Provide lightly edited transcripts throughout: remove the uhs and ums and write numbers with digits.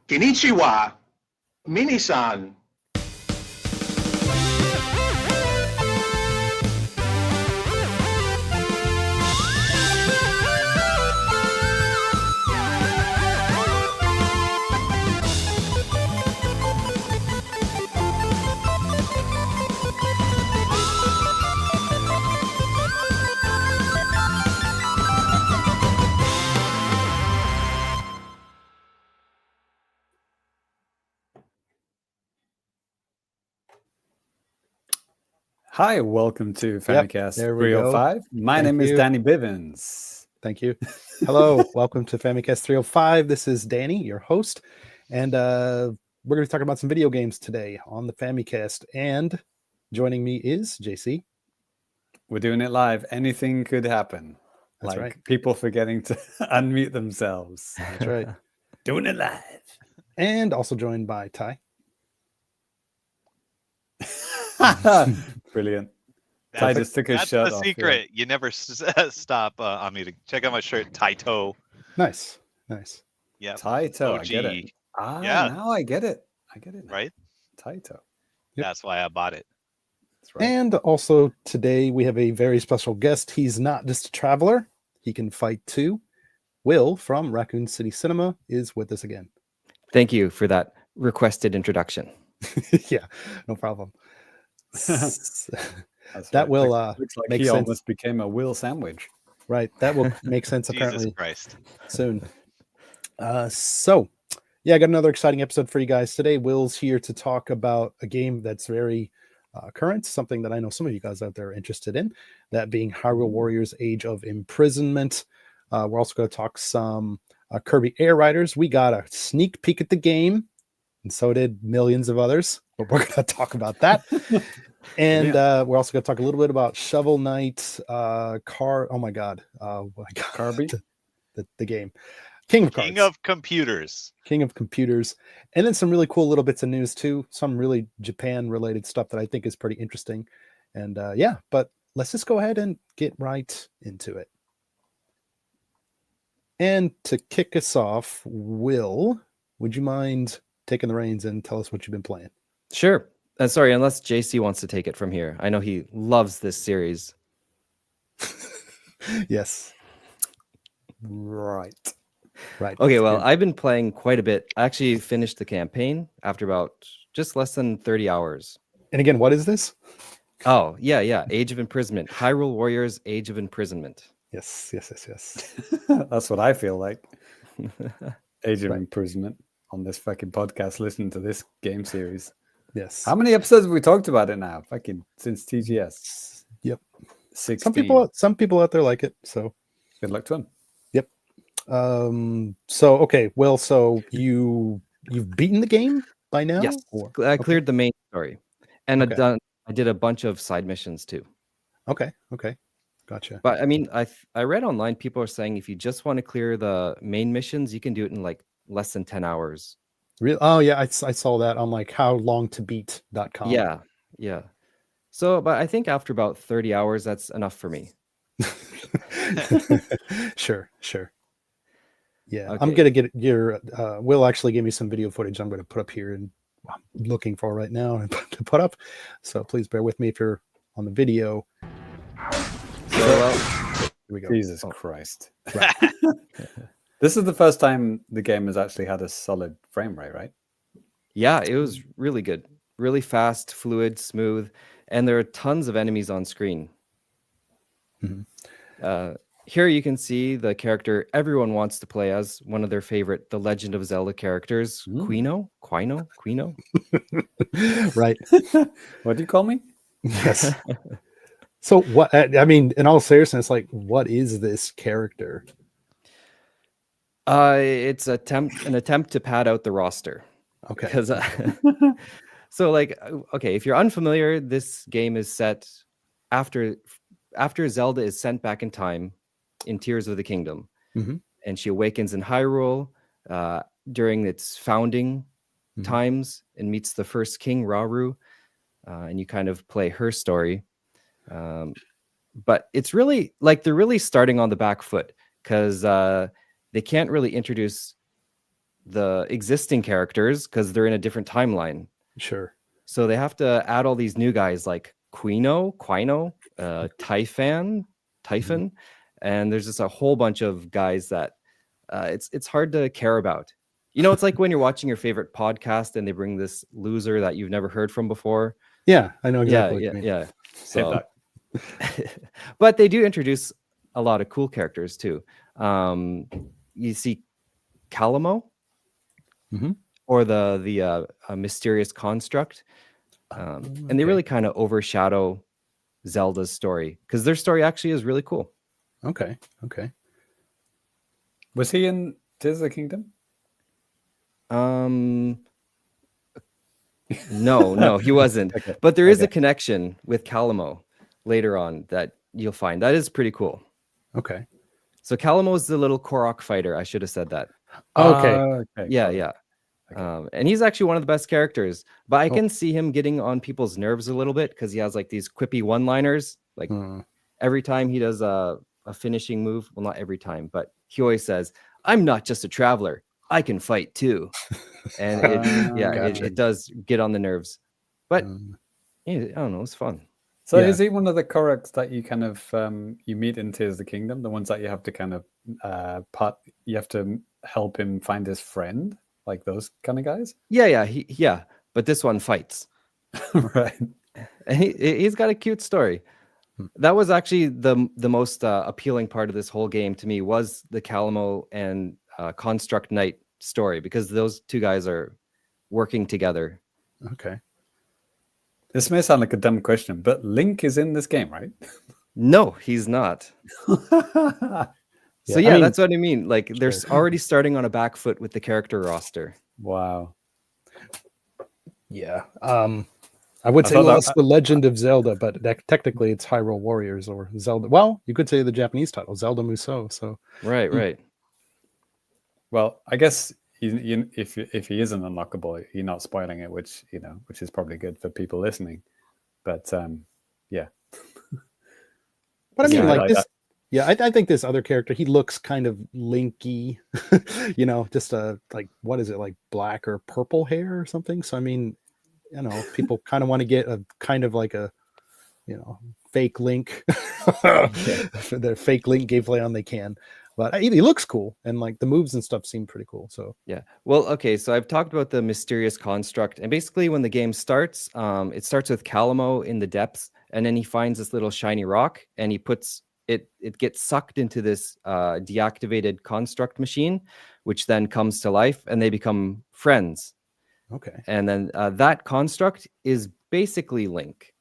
Konnichiwa, Minisan. Hi, welcome to Famicast there we 305. My name is Danny Bivens. Thank you. Hello, welcome to Famicast 305. This is Danny, your host, and we're going to be talking about some video games today on the Famicast. And joining me is JC. We're doing it live. Anything could happen. That's right. People forgetting to unmute themselves. That's right. Doing it live. And also joined by Ty. Brilliant. Ty just took his shirt off. That's the secret. Yeah. You never stop unmuting. Check out my shirt, Taito. Nice. Yeah. Taito, I get it. Now I get it. Right? Taito. Yep. That's why I bought it. That's right. And also today we have a very special guest. He's not just a traveler. He can fight too. Will from Raccoon City Cinema is with us again. Thank you for that requested introduction. Yeah, no problem. That right. Will looks like make he sense. almost became a Will sandwich. Right, that will make sense apparently Jesus Christ. soon. I got another exciting episode for you guys today. Will's here to talk about a game that's very current, something that I know some of you guys out there are interested in, that being Hyrule Warriors Age of Imprisonment. We're also going to talk some Kirby Air Riders. We got a sneak peek at the game, and so did millions of others, but we're going to talk about that. And we're also going to talk a little bit about Shovel Knight, Kirby, the game, King of Computers, and then some really cool little bits of news too. Some really Japan related stuff that I think is pretty interesting. And but let's just go ahead and get right into it. And to kick us off, Will, would you mind taking the reins and tell us what you've been playing? Sure. Sorry, unless JC wants to take it from here. I know he loves this series. Yes. Right. Okay, well, I've been playing quite a bit. I actually finished the campaign after about just less than 30 hours. And again, what is this? Oh, yeah. Age of Imprisonment. Hyrule Warriors Age of Imprisonment. Yes. That's what I feel like. Age of Imprisonment on this fucking podcast, listening to this game series. Yes. How many episodes have we talked about it now? Fucking since TGS. Yep. 16. Some people out there like it. So good luck to them. Yep. Okay. Well, so you've beaten the game by now? Yes. I cleared the main story, and I did a bunch of side missions too. Okay. Gotcha. But I mean, I read online people are saying if you just want to clear the main missions, you can do it in like less than 10 hours. Really? Oh yeah, I saw that on like howlongtobeat.com. Yeah. So, but I think after about 30 hours, that's enough for me. Sure. Yeah, okay. I'm gonna get your. Will actually give me some video footage I'm going to put up here, and I'm looking for right now and to put up. So please bear with me if you're on the video. So, here we go. Jesus Christ. Right. This is the first time the game has actually had a solid frame rate, right? Yeah, it was really good. Really fast, fluid, smooth. And there are tons of enemies on screen. Mm-hmm. Here you can see the character everyone wants to play as, one of their favorite, The Legend of Zelda characters, Quino. Right. What do you call me? Yes. So what, I mean, in all seriousness, like, what is this character? It's an attempt to pad out the roster. Okay. Because so like, okay, if you're unfamiliar, this game is set after Zelda is sent back in time in Tears of the Kingdom. Mm-hmm. And she awakens in Hyrule during its founding times and meets the first king, Rauru. And you kind of play her story. But it's really like they're really starting on the back foot because they can't really introduce the existing characters because they're in a different timeline. Sure. So they have to add all these new guys like Quino, Typhon, and there's just a whole bunch of guys that it's hard to care about. You know, it's like when you're watching your favorite podcast and they bring this loser that you've never heard from before. Yeah, I know exactly what you mean. Yeah. So, but they do introduce a lot of cool characters too. You see Calamo, or the mysterious construct, and they really kind of overshadow Zelda's story because their story actually is really cool. Okay. Was he in Tears of the Kingdom? No, he wasn't. Okay. But there is a connection with Calamo later on that you'll find. That is pretty cool. Okay. So Calamo is the little Korok fighter. I should have said that. Okay. Yeah. Okay. And he's actually one of the best characters, but I can see him getting on people's nerves a little bit because he has like these quippy one-liners. Like every time he does a finishing move, well, not every time, but he always says, "I'm not just a traveler. I can fight too." And it does get on the nerves. But I don't know, it's fun. So is he one of the Koroks that you kind of you meet in Tears of the Kingdom? The ones that you have to kind of you have to help him find his friend, like those kind of guys? Yeah. But this one fights. Right. And he's got a cute story. That was actually the most appealing part of this whole game to me was the Calamo and Construct Knight story because those two guys are working together. Okay. This may sound like a dumb question, but Link is in this game, right? No, he's not. So that's what I mean. Like they're already starting on a back foot with the character roster. Wow. Yeah. I would say it's The Legend of Zelda, but technically it's Hyrule Warriors or Zelda. Well, you could say the Japanese title, Zelda Musou. So right. Well, I guess if he isn't unlockable, you're not spoiling it, which is probably good for people listening. But yeah. But I mean, like this. Yeah, I think this other character, he looks kind of Linky, just like what is it, like black or purple hair or something. So I mean, people kind of want to get a kind of like a, fake Link, their fake Link gameplay on they can. But he looks cool, and like the moves and stuff seem pretty cool. So yeah, well, okay. So I've talked about the mysterious construct, and basically when the game starts, it starts with Calamo in the depths, and then he finds this little shiny rock, and he puts it gets sucked into this deactivated construct machine, which then comes to life, and they become friends. Okay, and then that construct is basically Link,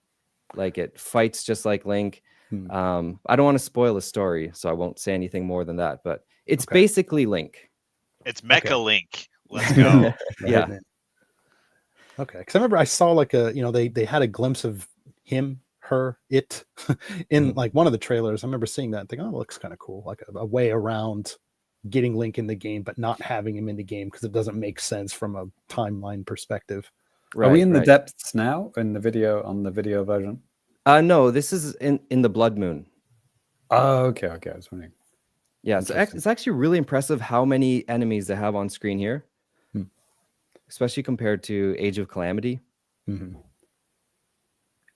like it fights just like Link. I don't want to spoil the story, so I won't say anything more than that, but it's basically Link. It's Mecha Link. Let's go. Yeah. Okay, because I remember I saw like they had a glimpse of him, her, it in like one of the trailers. I remember seeing that and thinking, oh, it looks kind of cool, like a way around getting Link in the game, but not having him in the game because it doesn't make sense from a timeline perspective. Are we in the depths now on the video version? No, this is in the Blood Moon. Oh, okay. I was wondering. Yeah, it's actually really impressive how many enemies they have on screen here, especially compared to Age of Calamity. Mm-hmm.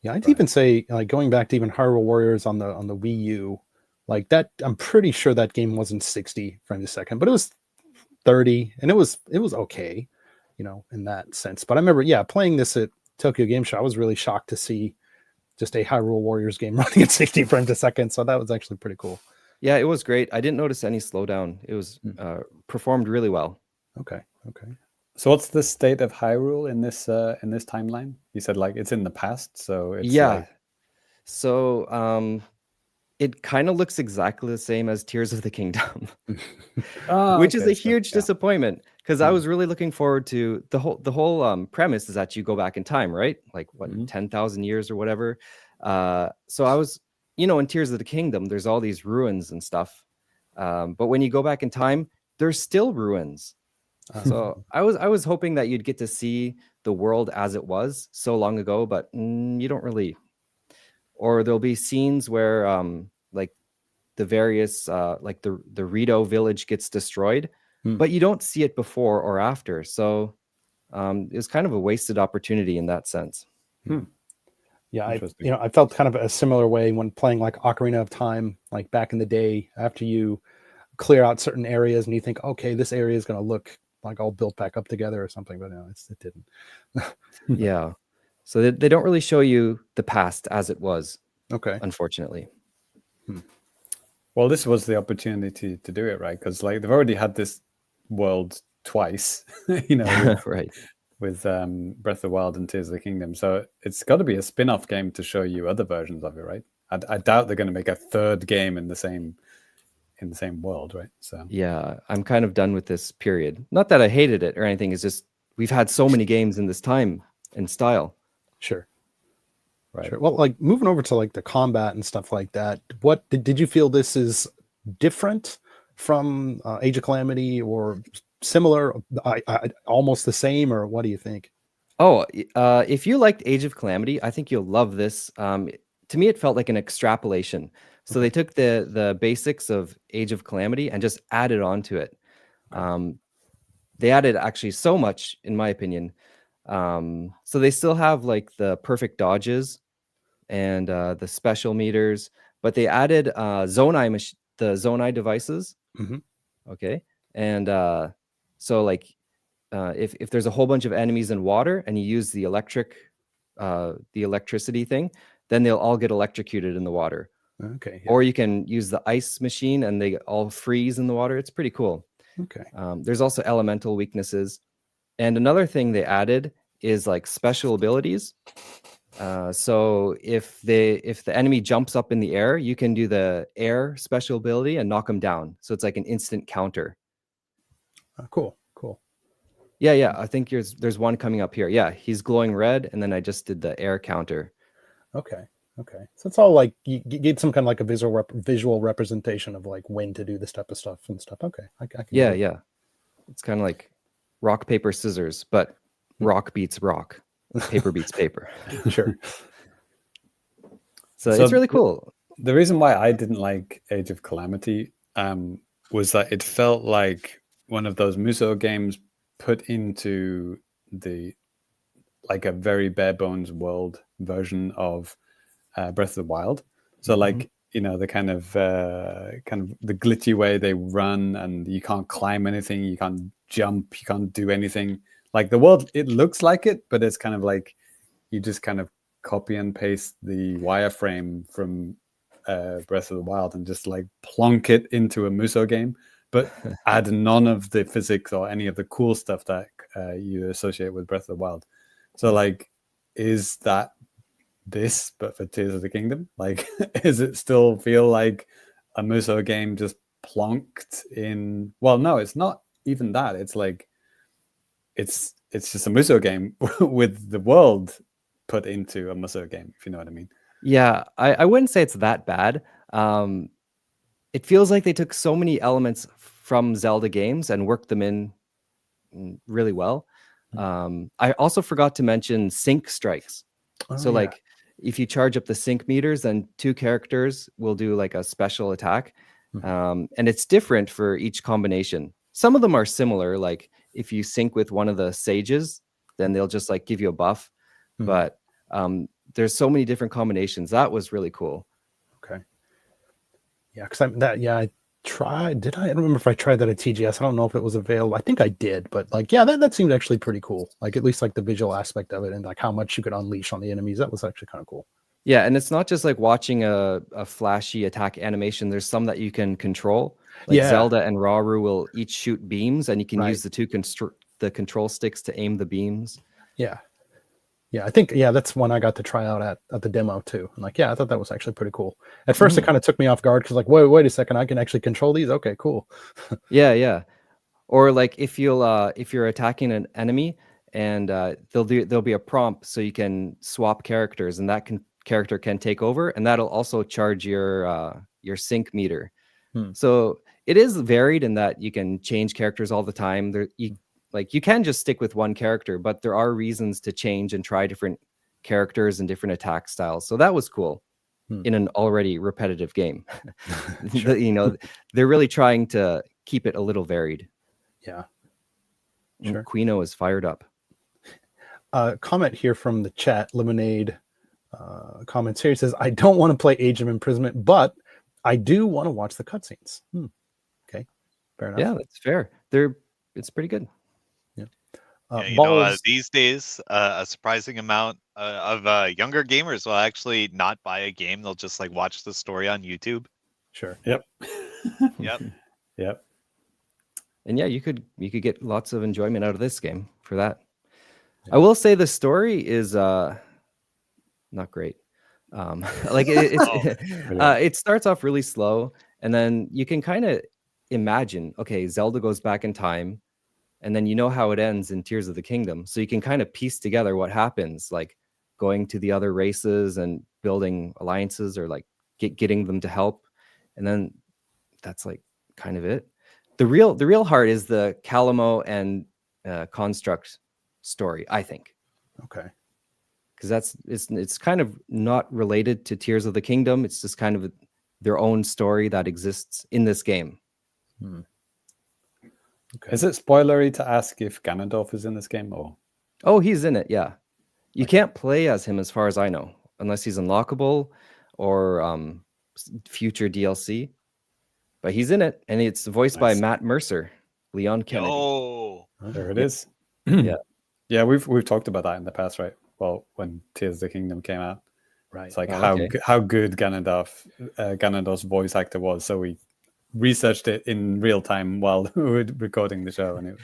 Yeah, I'd even say like going back to even Hyrule Warriors on the Wii U, like that. I'm pretty sure that game wasn't 60 frames a second, but it was 30, and it was okay, in that sense. But I remember, playing this at Tokyo Game Show, I was really shocked to see just a Hyrule Warriors game running at 60 frames a second. So that was actually pretty cool. Yeah, it was great. I didn't notice any slowdown. It was performed really well. Okay. So what's the state of Hyrule in this timeline? You said like it's in the past, so it's So it kind of looks exactly the same as Tears of the Kingdom, which is a huge disappointment because I was really looking forward to the whole premise is that you go back in time, right? Like 10,000 years or whatever. So I was, in Tears of the Kingdom, there's all these ruins and stuff. But when you go back in time, there's still ruins. So I was hoping that you'd get to see the world as it was so long ago, but you don't really. Or there'll be scenes where like the various like the Rito village gets destroyed, but you don't see it before or after. So it was kind of a wasted opportunity in that sense. Yeah, I felt kind of a similar way when playing like Ocarina of Time, like back in the day. After you clear out certain areas and you think, okay, this area is going to look like all built back up together or something, but no, it didn't. Yeah, so they don't really show you the past as it was. Okay, unfortunately. Well, this was the opportunity to do it, right? Because like they've already had this world twice, you know, right. With Breath of the Wild and Tears of the Kingdom. So it's got to be a spin-off game to show you other versions of it, right? I doubt they're going to make a third game in the same world, right? So yeah, I'm kind of done with this period. Not that I hated it or anything. It's just we've had so many games in this time and style. Sure. Right. Sure. Well, like moving over to like the combat and stuff like that, what did you feel this is different from Age of Calamity or similar, almost the same, or what do you think? Oh, if you liked Age of Calamity, I think you'll love this. To me, it felt like an extrapolation. So they took the basics of Age of Calamity and just added on to it. They added actually so much, in my opinion. So they still have like the perfect dodges and the special meters, but they added the Zonai devices. Okay, and so like if there's a whole bunch of enemies in water and you use the electricity thing, then they'll all get electrocuted in the water. Okay. Yeah. Or you can use the ice machine and they all freeze in the water. It's pretty cool. Okay. There's also elemental weaknesses. And another thing they added is like special abilities. So if the enemy jumps up in the air, you can do the air special ability and knock them down. So it's like an instant counter. Cool. Yeah. I think there's one coming up here. Yeah, he's glowing red, and then I just did the air counter. Okay. So it's all like you get some kind of like a visual representation of like when to do this type of stuff and stuff. Okay. I can Yeah. It's kind of like rock, paper, scissors, but rock beats rock, paper beats paper. Sure. So it's really cool. The reason why I didn't like Age of Calamity was that it felt like one of those Musou games put into like a very bare bones world version of Breath of the Wild. So like, you know, the kind of the glitchy way they run, and you can't climb anything, you can't jump, you can't do anything. Like the world, it looks like it, but it's kind of like you just kind of copy and paste the wireframe from Breath of the Wild and just like plonk it into a Musou game, but add none of the physics or any of the cool stuff that you associate with Breath of the Wild. So like, is that this but for Tears of the Kingdom? Like, does it still feel like a Musou game just plonked in? Well, no, it's not even that. It's like it's just a Musou game with the world put into a Musou game, if you know what I mean. Yeah, I wouldn't say it's that bad. It feels like they took so many elements from Zelda games and worked them in really well. I also forgot to mention sync strikes. Like if you charge up the sync meters, then two characters will do like a special attack. And it's different for each combination. Some of them are similar. Like if you sync with one of the sages, then they'll just like give you a buff. But there's so many different combinations. That was really cool. Okay. Yeah, because I tried. I don't remember if I tried that at TGS. I don't know if it was available. I think I did, but like, yeah, that seemed actually pretty cool. Like at least like the visual aspect of it and like how much you could unleash on the enemies. That was actually kind of cool. Yeah, and it's not just like watching a flashy attack animation. There's some that you can control. Like Zelda and Rauru will each shoot beams, and you can use the control sticks to aim the beams. Yeah, I think that's one I got to try out at the demo too. And like, I thought that was actually pretty cool. At first, it kind of took me off guard because like, wait a second, I can actually control these. Okay, cool. Yeah. Or like if you're attacking an enemy and there'll be a prompt so you can swap characters, and that character can take over, and that'll also charge your sync meter. So it is varied in that you can change characters all the time. You can just stick with one character, but there are reasons to change and try different characters and different attack styles. So that was cool in an already repetitive game. Sure. You know, they're really trying to keep it a little varied. Yeah. And Sure. Quino is fired up. Comment here from the chat. Lemonade comments here. He says, I don't want to play Age of Imprisonment, but I do want to watch the cutscenes. Okay. Fair enough. Yeah, that's fair. It's pretty good. These days, a surprising amount of younger gamers will actually not buy a game. They'll just like watch the story on YouTube. Sure. Yep. Yep. Yep. And yeah, you could get lots of enjoyment out of this game for that. I will say the story is not great. Like it starts off really slow, and then you can kind of imagine, okay, Zelda goes back in time, and then you know how it ends in Tears of the Kingdom, so you can kind of piece together what happens, like going to the other races and building alliances, or like getting them to help, and then that's like kind of it. The real heart is the Calamo and Construct story, I think. Okay. Because it's kind of not related to Tears of the Kingdom. It's just kind of their own story that exists in this game. Okay. Is it spoilery to ask if Ganondorf is in this game? Or Oh, he's in it, yeah. You can't play as him as far as I know, unless he's unlockable or future DLC. But he's in it, and it's voiced by Matt Mercer, Leon Kennedy. Oh, there it is. Yeah. Yeah, we've talked about that in the past, right? Well, when Tears of the Kingdom came out. Right. It's like how good Ganondorf's voice actor was. So we researched it in real time while we were recording the show, and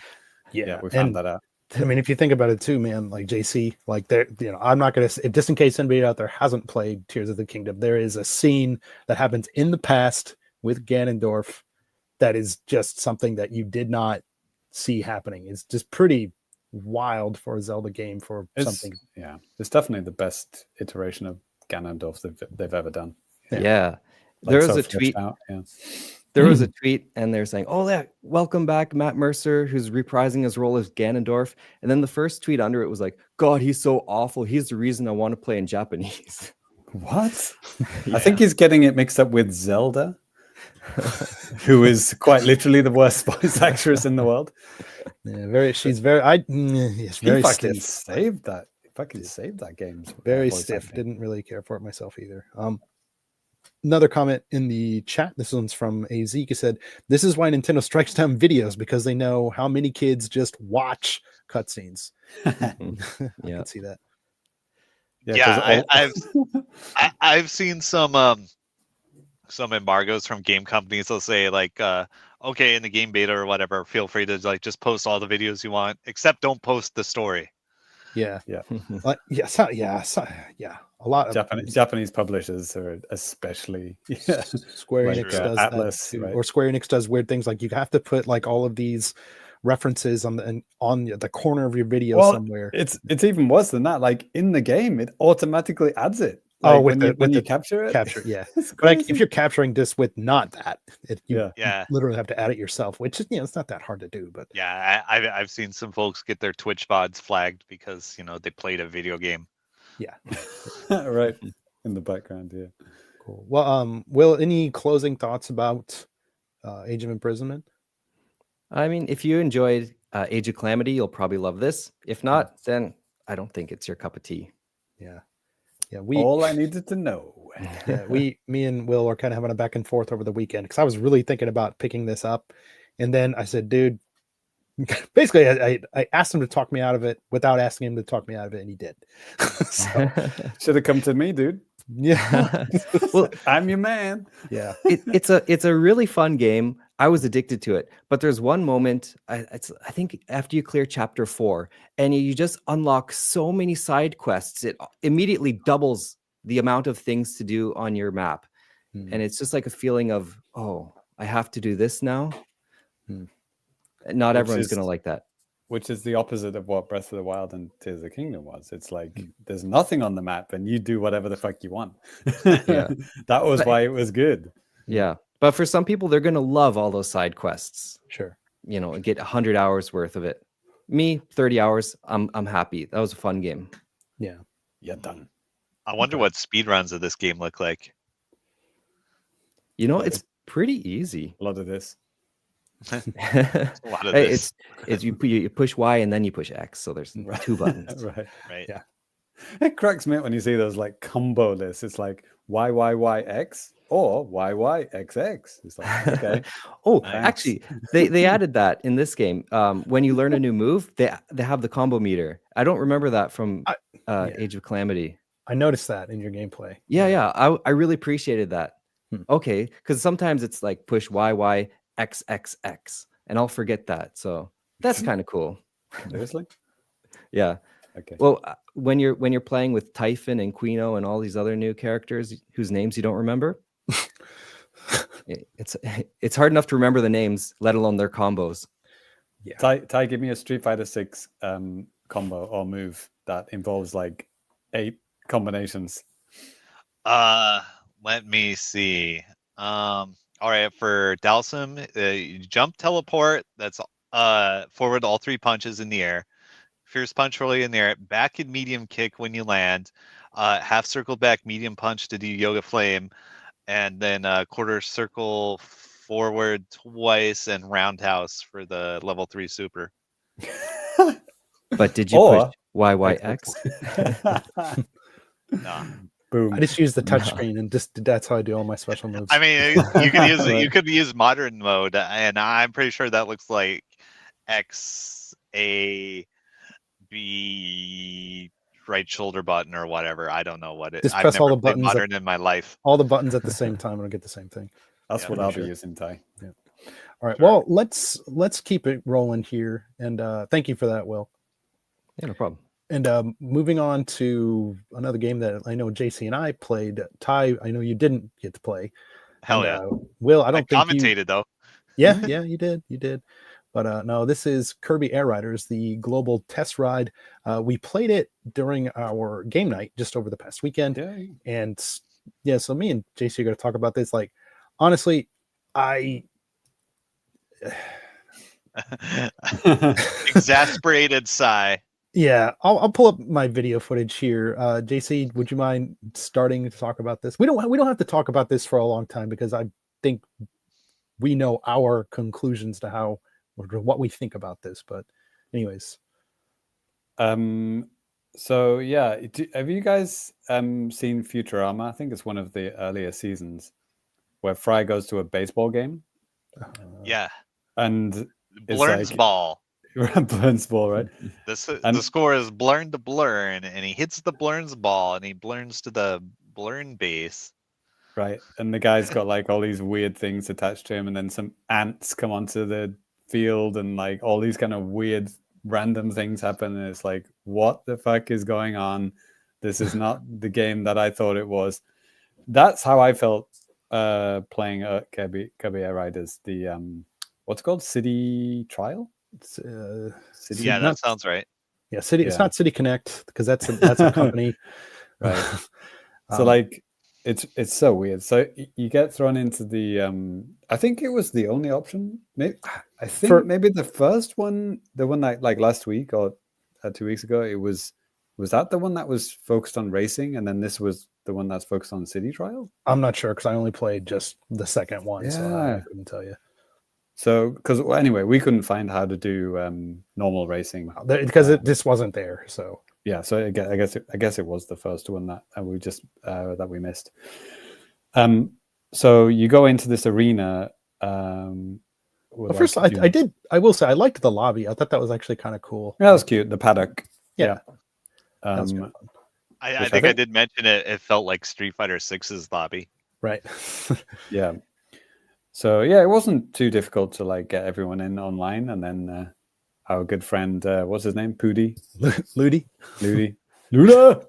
we found that out. I mean, if you think about it too, man, like JC, like there, I'm not gonna, just in case anybody out there hasn't played Tears of the Kingdom, there is a scene that happens in the past with Ganondorf that is just something that you did not see happening. It's just pretty wild for a Zelda game something. Yeah, it's definitely the best iteration of Ganondorf they've ever done. Yeah. Like, There was a tweet. There was a tweet, and they're saying, "Oh, yeah, welcome back, Matt Mercer, who's reprising his role as Ganondorf." And then the first tweet under it was like, "God, he's so awful. He's the reason I want to play in Japanese." What? I think he's getting it mixed up with Zelda, who is quite literally the worst voice actress in the world. Yeah, she's very fucking stiff. saved that. Fucking saved that game. Very stiff. Didn't really care for it myself either. Another comment in the chat. This one's from AZ. He said, "This is why Nintendo strikes down videos, because they know how many kids just watch cutscenes." I can see that. Yeah, I've seen some embargoes from game companies. They'll say like, okay, in the game beta or whatever, feel free to like just post all the videos you want, except don't post the story. Yeah. A lot of Japanese publishers are especially Square Enix does Atlas, that too. right? Or Square Enix does weird things like you have to put like all of these references on the corner of your video somewhere. It's even worse than that. Like in the game, it automatically adds it. Like when you capture it. Yeah. But like if you're capturing this with not that, you literally have to add it yourself, which is it's not that hard to do. But yeah, I've seen some folks get their Twitch VODs flagged because they played a video game. Yeah. Right. In the background, yeah. Cool. Well, Will, any closing thoughts about Age of Imprisonment? I mean, if you enjoyed Age of Calamity, you'll probably love this. If not, then I don't think it's your cup of tea. Yeah. All I needed to know. Me and Will are kind of having a back and forth over the weekend because I was really thinking about picking this up, and then I said, "Dude," basically, I asked him to talk me out of it without asking him to talk me out of it, and he did. Should have come to me, dude. Yeah. Well, I'm your man. Yeah. It's a really fun game. I was addicted to it, but there's one moment I think after you clear chapter 4 and you just unlock so many side quests, it immediately doubles the amount of things to do on your map. And it's just like a feeling of, oh, I have to do this now. Not everyone's going to like that. Which is the opposite of what Breath of the Wild and Tears of the Kingdom was. It's like there's nothing on the map and you do whatever the fuck you want. Yeah. That was why it was good. Yeah. But for some people, they're going to love all those side quests. Sure. And get 100 hours worth of it. Me, 30 hours. I'm happy. That was a fun game. Yeah. Yeah, done. I wonder what speedruns of this game look like. It's pretty easy. A lot of this. A lot of Hey, this. it's you push Y and then you push X, so there's two buttons. Right. Right. Yeah. It cracks me up when you see those like combo lists. It's like YYYX or YYXX. It's like, okay. Oh, Nice. actually, they added that in this game. When you learn a new move, they have the combo meter. I don't remember that from yeah. Age of Calamity. I noticed that in your gameplay. Yeah. I really appreciated that. Okay, because sometimes it's like push YYXXX, and I'll forget that. So that's kind of cool. Seriously? Yeah. Okay. Well, when you're playing with Typhon and Quino and all these other new characters whose names you don't remember, it's hard enough to remember the names, let alone their combos. Yeah. Ty, give me a Street Fighter 6 combo or move that involves like 8 combinations. Let me see. All right, for Dalsum, jump teleport. That's forward all 3 punches in the air. Fierce punch early in there, back and medium kick when you land, half circle back medium punch to do yoga flame, and then quarter circle forward twice and roundhouse for the level 3 super. But did you push YYX? Nah. Boom. I just use the touchscreen and that's how I do all my special moves. I mean, you could use you could use modern mode, and I'm pretty sure that looks like XA. B right shoulder button or whatever. I don't know what it. Just I've press all never the played buttons modern in my life. all the buttons at the same time and I'll get the same thing. That's what I'll be using, Ty. Yeah. All right. Sure. Well, let's keep it rolling here. And thank you for that, Will. Yeah, no problem. And moving on to another game that I know JC and I played. Ty, I know you didn't get to play. Hell and, yeah. Will, I don't think commentated though. Yeah, you did. But no, this is Kirby Air Riders, the global test ride. We played it during our game night just over the past weekend. Yeah. And yeah, so me and JC are going to talk about this. Like, honestly, Exasperated sigh. Yeah, I'll pull up my video footage here. JC, would you mind starting to talk about this? We don't have to talk about this for a long time because I think we know our conclusions to how or what we think about this. But anyways, so yeah, have you guys seen Futurama? I think it's one of the earlier seasons where Fry goes to a baseball game. Yeah. And Blurn's like, ball. Blurn's ball, right? The score is Blurn to Blurn, and he hits the Blurn's ball, and he blurns to the Blurn base. Right, and the guy's got like all these weird things attached to him, and then some ants come onto the field, and like all these kind of weird random things happen, and it's like, what the fuck is going on? This is not the game that I thought it was. That's how I felt playing Kirby Air Riders. The what's it called? City Trial? it's City, Yeah, that sounds right. Yeah, City. Yeah. It's not City Connect because that's a company, right? So like, it's so weird. So you get thrown into the. I think it was the only option. Maybe I think maybe the first one, the one that like last week or 2 weeks ago, it was that the one that was focused on racing, and then this was the one that's focused on City Trial. I'm not sure because I only played just the second one, so I couldn't tell you. So, because anyway, we couldn't find how to do normal racing because this wasn't there. So yeah, so I guess it was the first one that we just that we missed. So you go into this arena. Well, first, I will say I liked the lobby. I thought that was actually kind of cool. Yeah, that was cute. The paddock. Yeah. I think I did mention it. It felt like Street Fighter 6's lobby. Right. Yeah. So yeah, it wasn't too difficult to like get everyone in online, and then our good friend, what's his name, Pooty, Ludi, Luda.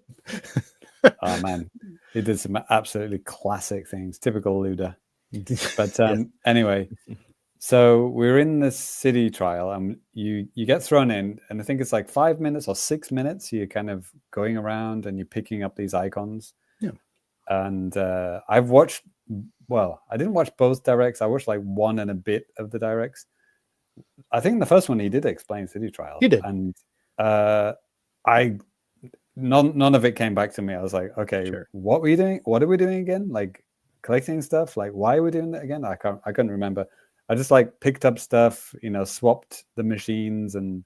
Oh man, he did some absolutely classic things, typical Luda. But anyway, so we're in the City Trial, and you get thrown in, and I think it's like 5 minutes or 6 minutes. You're kind of going around and you're picking up these icons. Yeah. And I've watched. Well, I didn't watch both directs. I watched like one and a bit of the directs. I think the first one he did explain City Trial. He did, and none of it came back to me. I was like, okay, sure. What were you doing? What are we doing again? Like collecting stuff? Like why are we doing that again? I couldn't remember. I just like picked up stuff, swapped the machines and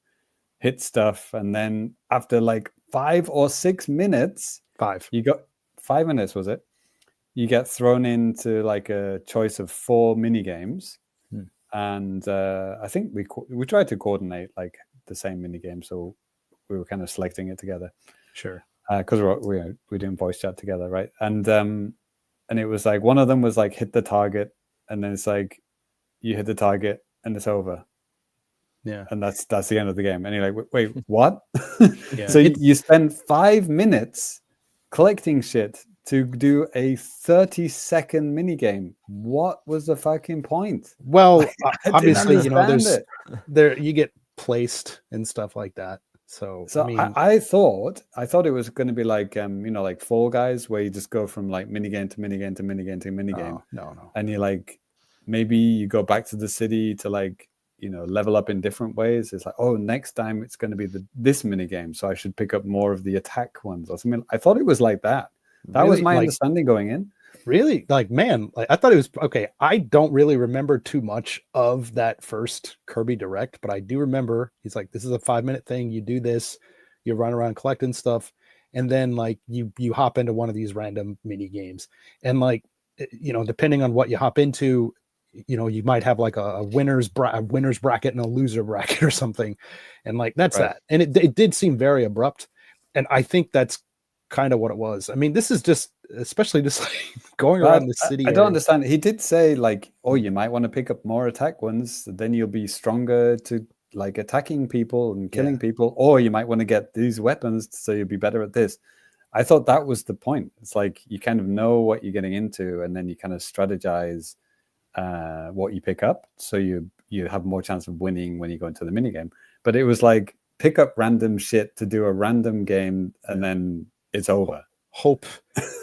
hit stuff, and then after like 5 or 6 minutes, you got 5 minutes, was it? You get thrown into like a choice of 4 mini games, and I think we tried to coordinate like the same mini game, so we were kind of selecting it together. Sure. Because we're doing voice chat together, right? And it was like one of them was like hit the target, and then it's like you hit the target and it's over. Yeah. And that's the end of the game. And you're like, wait, what? Yeah. So you spend 5 minutes collecting shit to do a 30-second mini game. What was the fucking point? Well, I obviously, understand there you get placed and stuff like that. So I mean, I thought it was going to be like like Fall Guys, where you just go from like mini game to mini game to mini game to mini game. No. And you like maybe you go back to the city to like level up in different ways. It's like, oh, next time it's going to be this mini game, so I should pick up more of the attack ones or something. I thought it was like that. That was my understanding going in. Really? Like, man, like I thought it was okay. I don't really remember too much of that first Kirby Direct, but I do remember he's like, this is a 5-minute thing. You do this, you run around collecting stuff, and then like you hop into one of these random mini games. And like, depending on what you hop into, you might have like a winner's bracket and a loser bracket or something. And like, that's right. that. And it did seem very abrupt. And I think that's kind of what it was. I mean, this is just, especially just like going around the city. I don't understand. He did say like, oh, you might want to pick up more attack ones, then you'll be stronger to like attacking people and killing people, or you might want to get these weapons so you'll be better at this. I thought that was the point. It's like you kind of know what you're getting into, and then you kind of strategize what you pick up, so you have more chance of winning when you go into the mini game. But it was like pick up random shit to do a random game, and then it's over. Hope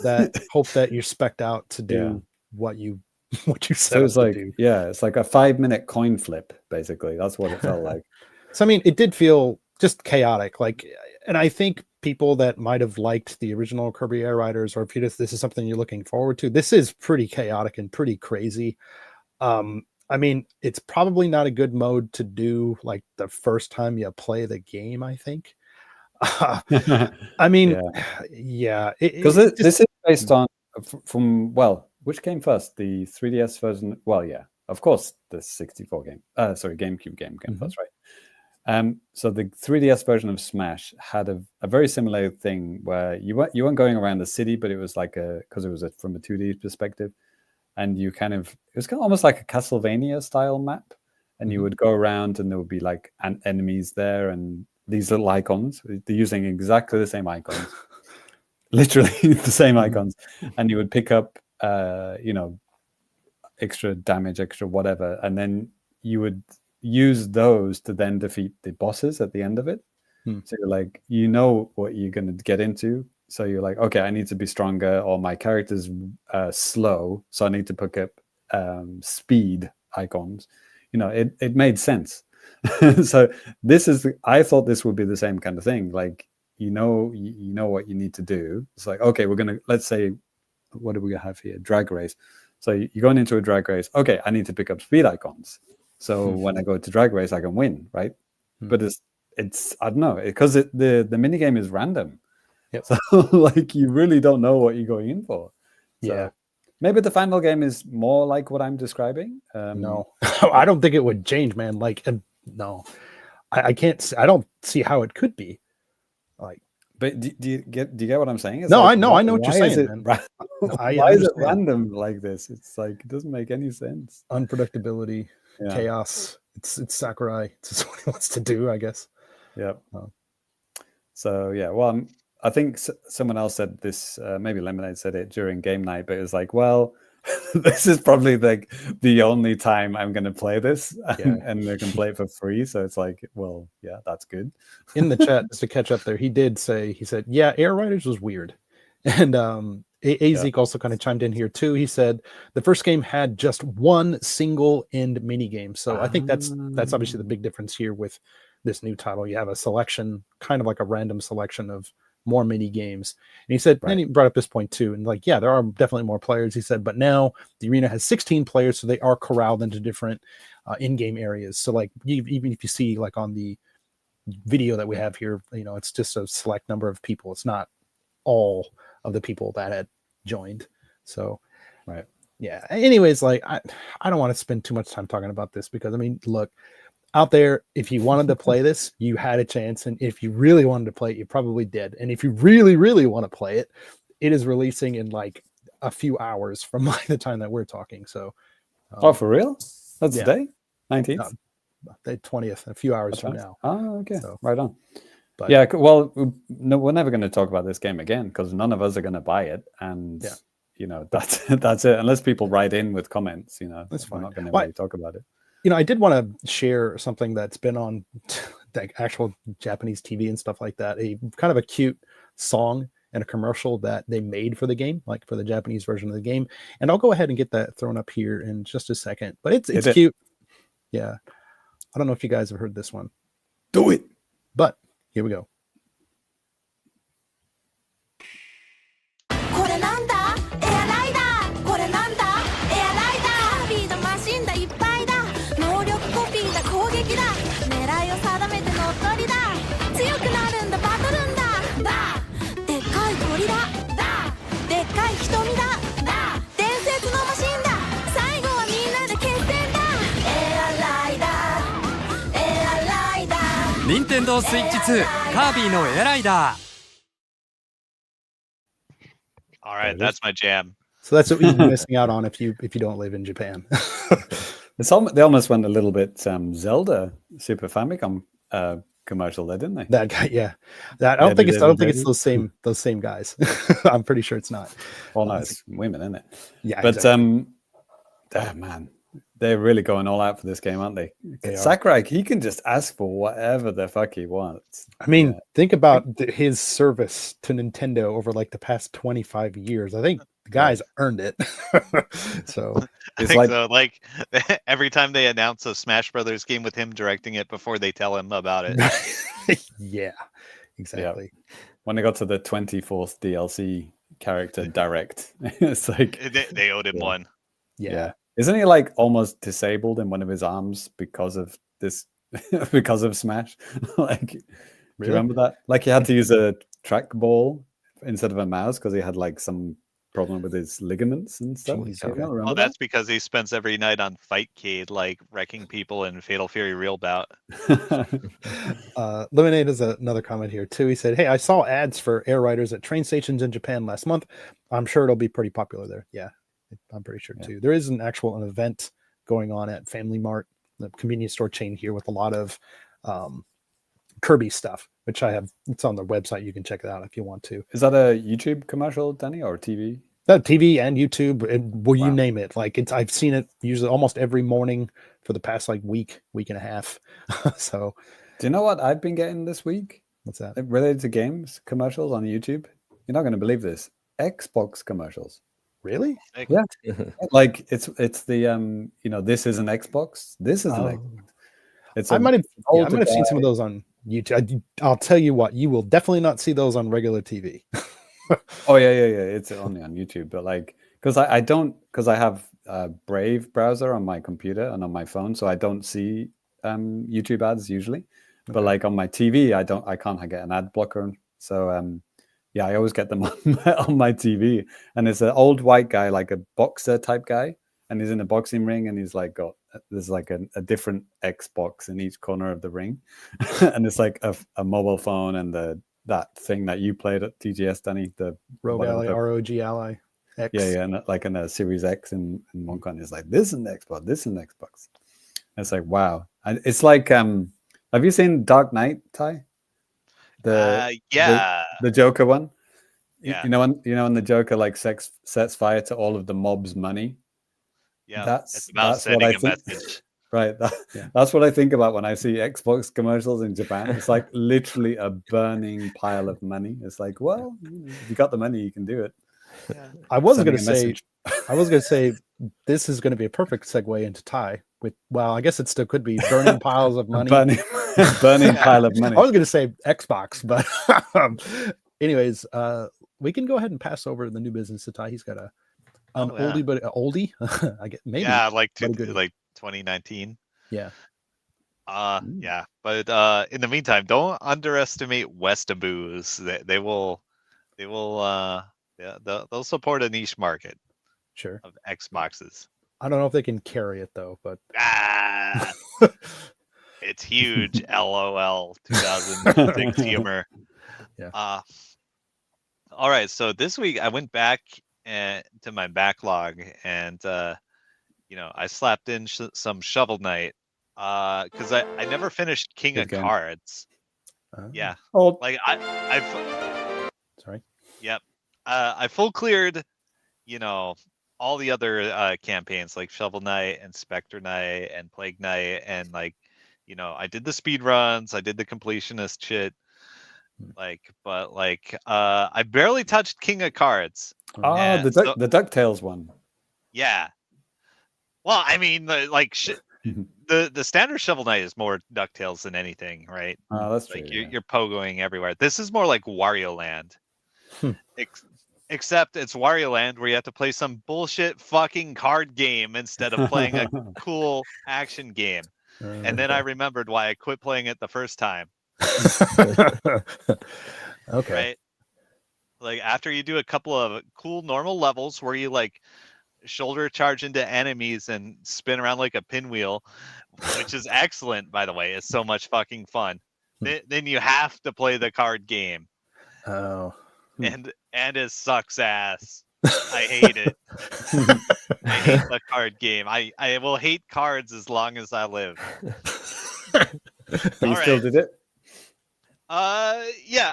that you're spec'd out to do what you said. So it's like do. It's like a 5-minute coin flip, basically. That's what it felt like. So I mean, it did feel just chaotic. Like, and I think people that might have liked the original Kirby Air Riders, or if this is something you're looking forward to, this is pretty chaotic and pretty crazy. I mean, it's probably not a good mode to do like the first time you play the game, I think. I mean, because this is based on from which came first, the 3DS version? Well, yeah, of course, the 64 game. GameCube game came first, right? So the 3DS version of Smash had a very similar thing where you weren't going around the city, but it was like because it was from a 2D perspective, and it was kind of almost like a Castlevania style map, and you would go around and there would be like enemies there and these little icons. They're using exactly the same icons, literally the same icons, and you would pick up extra damage, extra whatever, and then you would use those to then defeat the bosses at the end of it. So you're like, what you're going to get into, so you're like, okay, I need to be stronger, or my character's slow, so I need to pick up speed icons. It made sense. So I thought this would be the same kind of thing. Like, you know what you need to do. It's like, okay, let's say, what do we have here? Drag race. So you're going into a drag race. Okay, I need to pick up speed icons. So when I go to drag race, I can win, right? But it's I don't know, because the mini game is random. Yep. So like you really don't know what you're going in for. So maybe the final game is more like what I'm describing. No, I don't think it would change, man. Like, no, I can't. I don't see how it could be. Like, but do you get what I'm saying? It's no, like, I know what you're saying, man. Why is it random like this? It's like it doesn't make any sense. Unpredictability, chaos. It's Sakurai. It's just what he wants to do, I guess. Yeah. So well, I think someone else said this. Maybe Lemonade said it during game night, but it was like, well, this is probably like the only time I'm going to play this, and they can play it for free. So it's like, well, yeah, that's good. In the chat, just to catch up there, he said, yeah, Air Riders was weird. And Azek also kind of chimed in here too. He said the first game had just one single end mini game. So I think that's obviously the big difference here with this new title. You have a selection, kind of like a random selection of more mini games. And he said, and he brought up this point too. And like, yeah, there are definitely more players. He said, but now the arena has 16 players, so they are corralled into different in-game areas. So like, even if you see like on the video that we have here, you know, it's just a select number of people. It's not all of the people that had joined. So, yeah. Anyways, like, I don't want to spend too much time talking about this because, I mean, look, out there, if you wanted to play this, you had a chance. And if you really wanted to play it, you probably did. And if you really, really want to play it, it is releasing in like a few hours from like the time that we're talking. So, for real? That's the day? 19th? The 20th, a few hours from now. Oh, okay. So, right on. But, yeah, well, no, we're never going to talk about this game again because none of us are going to buy it. And, you know, that's it. Unless people write in with comments, you know, that's fine. We're not going to really talk about it. You know, I did want to share something that's been on like actual Japanese TV and stuff like that. A kind of a cute song and a commercial that they made for the game, like for the Japanese version of the game. And I'll go ahead and get that thrown up here in just a second. But it's cute. Yeah. I don't know if you guys have heard this one. Do it. But here we go. Nintendo Switch 2 Kirby の Air Rider. All right, that's my jam. So that's what you're missing out on if you don't live in Japan. They almost went a little bit Zelda Super Famicom commercial there, didn't they? That guy, yeah. That I don't think it's those same guys. I'm pretty sure it's not. Well, no, it's women, isn't it? Yeah, but exactly. Man, they're really going all out for this game, aren't they? Sakurai, he can just ask for whatever the fuck he wants. I mean, think about his service to Nintendo over like the past 25 years. I think the guy's earned it. So it's like every time they announce a Smash Brothers game with him directing it before they tell him about it. Yeah, exactly. Yeah. When they got to the 24th DLC character direct, it's like they owed him one. Yeah. Isn't he like almost disabled in one of his arms because of this, because of Smash? Like, do you remember that? Like he had to use a trackball instead of a mouse because he had like some problem with his ligaments and stuff. Oh, that's because he spends every night on Fightcade, like wrecking people in Fatal Fury Real Bout. Lemonade has another comment here too. He said, "Hey, I saw ads for Air Riders at train stations in Japan last month. I'm sure it'll be pretty popular there." Yeah. I'm pretty sure too. There is an event going on at Family Mart, the convenience store chain here, with a lot of Kirby stuff, which I have. It's on their website. You can check it out if you want to. Is that a YouTube commercial, Danny, or TV? TV and YouTube, and you name it. Like I've seen it usually almost every morning for the past like week and a half. So, do you know what I've been getting this week? What's that? Related to games commercials on YouTube. You're not going to believe this. Xbox commercials. Really? Yeah. Like it's the this is an Xbox. This is an Xbox. I might have seen some of those on YouTube. I'll tell you what, you will definitely not see those on regular TV. Oh yeah. It's only on YouTube, but like because I have a Brave browser on my computer and on my phone, so I don't see YouTube ads usually. But like on my TV, I can't get an ad blocker. So yeah, I always get them on my TV, and it's an old white guy, like a boxer type guy, and he's in a boxing ring, and he's like there's like a different Xbox in each corner of the ring, and it's like a mobile phone and that thing that you played at TGS, Danny, the Rogue Ally, ROG Ally X. Yeah, and like in a Series X in one corner, it's like this is an Xbox, this is an Xbox. And it's like wow, and it's like have you seen Dark Knight, Ty? The Joker one. Yeah. You know when the Joker like sets fire to all of the mob's money. Yeah, that's sending what I a think. message. Right. That's what I think about when I see Xbox commercials in Japan. It's like literally a burning pile of money. It's like, well, if you got the money, you can do it. Yeah. I was going to say this is going to be a perfect segue into Ty with, well, I guess it still could be burning piles of money. burning pile of money. I was going to say Xbox, but anyways, we can go ahead and pass over the new business to Ty. He's got an oldie, but oldie. I get maybe. Like but a good one. like 2019. Yeah. Yeah. But in the meantime, don't underestimate Westaboos. They'll support a niche market Sure. of Xboxes. I don't know if they can carry it though, but it's huge. LOL 2006 humor. Yeah. All right. So this week I went back to my backlog and I slapped in some Shovel Knight because I never finished King of Cards. Yeah. Oh, Like I sorry. Yep. I full cleared, all the other campaigns like Shovel Knight and Spectre Knight and Plague Knight and I did the speed runs, I did the completionist shit. I barely touched King of Cards. the DuckTales one. Yeah. Well, I mean, the standard Shovel Knight is more DuckTales than anything, right? Oh, that's true. You're pogoing everywhere. This is more like Wario Land. Except it's Wario Land where you have to play some bullshit fucking card game instead of playing a cool action game. And then I remembered why I quit playing it the first time. Okay. Right? Like after you do a couple of cool normal levels where you shoulder charge into enemies and spin around like a pinwheel, which is excellent, by the way. It's so much fucking fun. Then you have to play the card game. Oh. And it sucks ass. I hate it. I hate the card game. I will hate cards as long as I live. But you still did it? Yeah,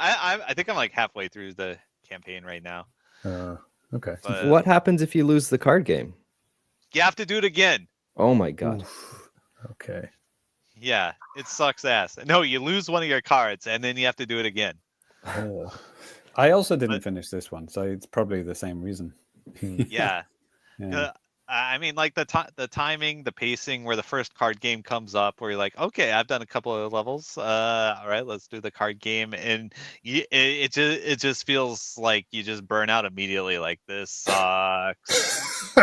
I think I'm like halfway through the campaign right now. Okay. But What happens if you lose the card game? you have to do it again. Oh my god. Okay. Yeah, it sucks ass. No, you lose one of your cards and then you have to do it again. I also didn't finish this one, so it's probably the same reason. Yeah. Yeah. I mean, like the timing, the pacing, where the first card game comes up, where you're like, okay, I've done a couple of levels. All right, let's do the card game, and it just feels like you just burn out immediately. Like this sucks.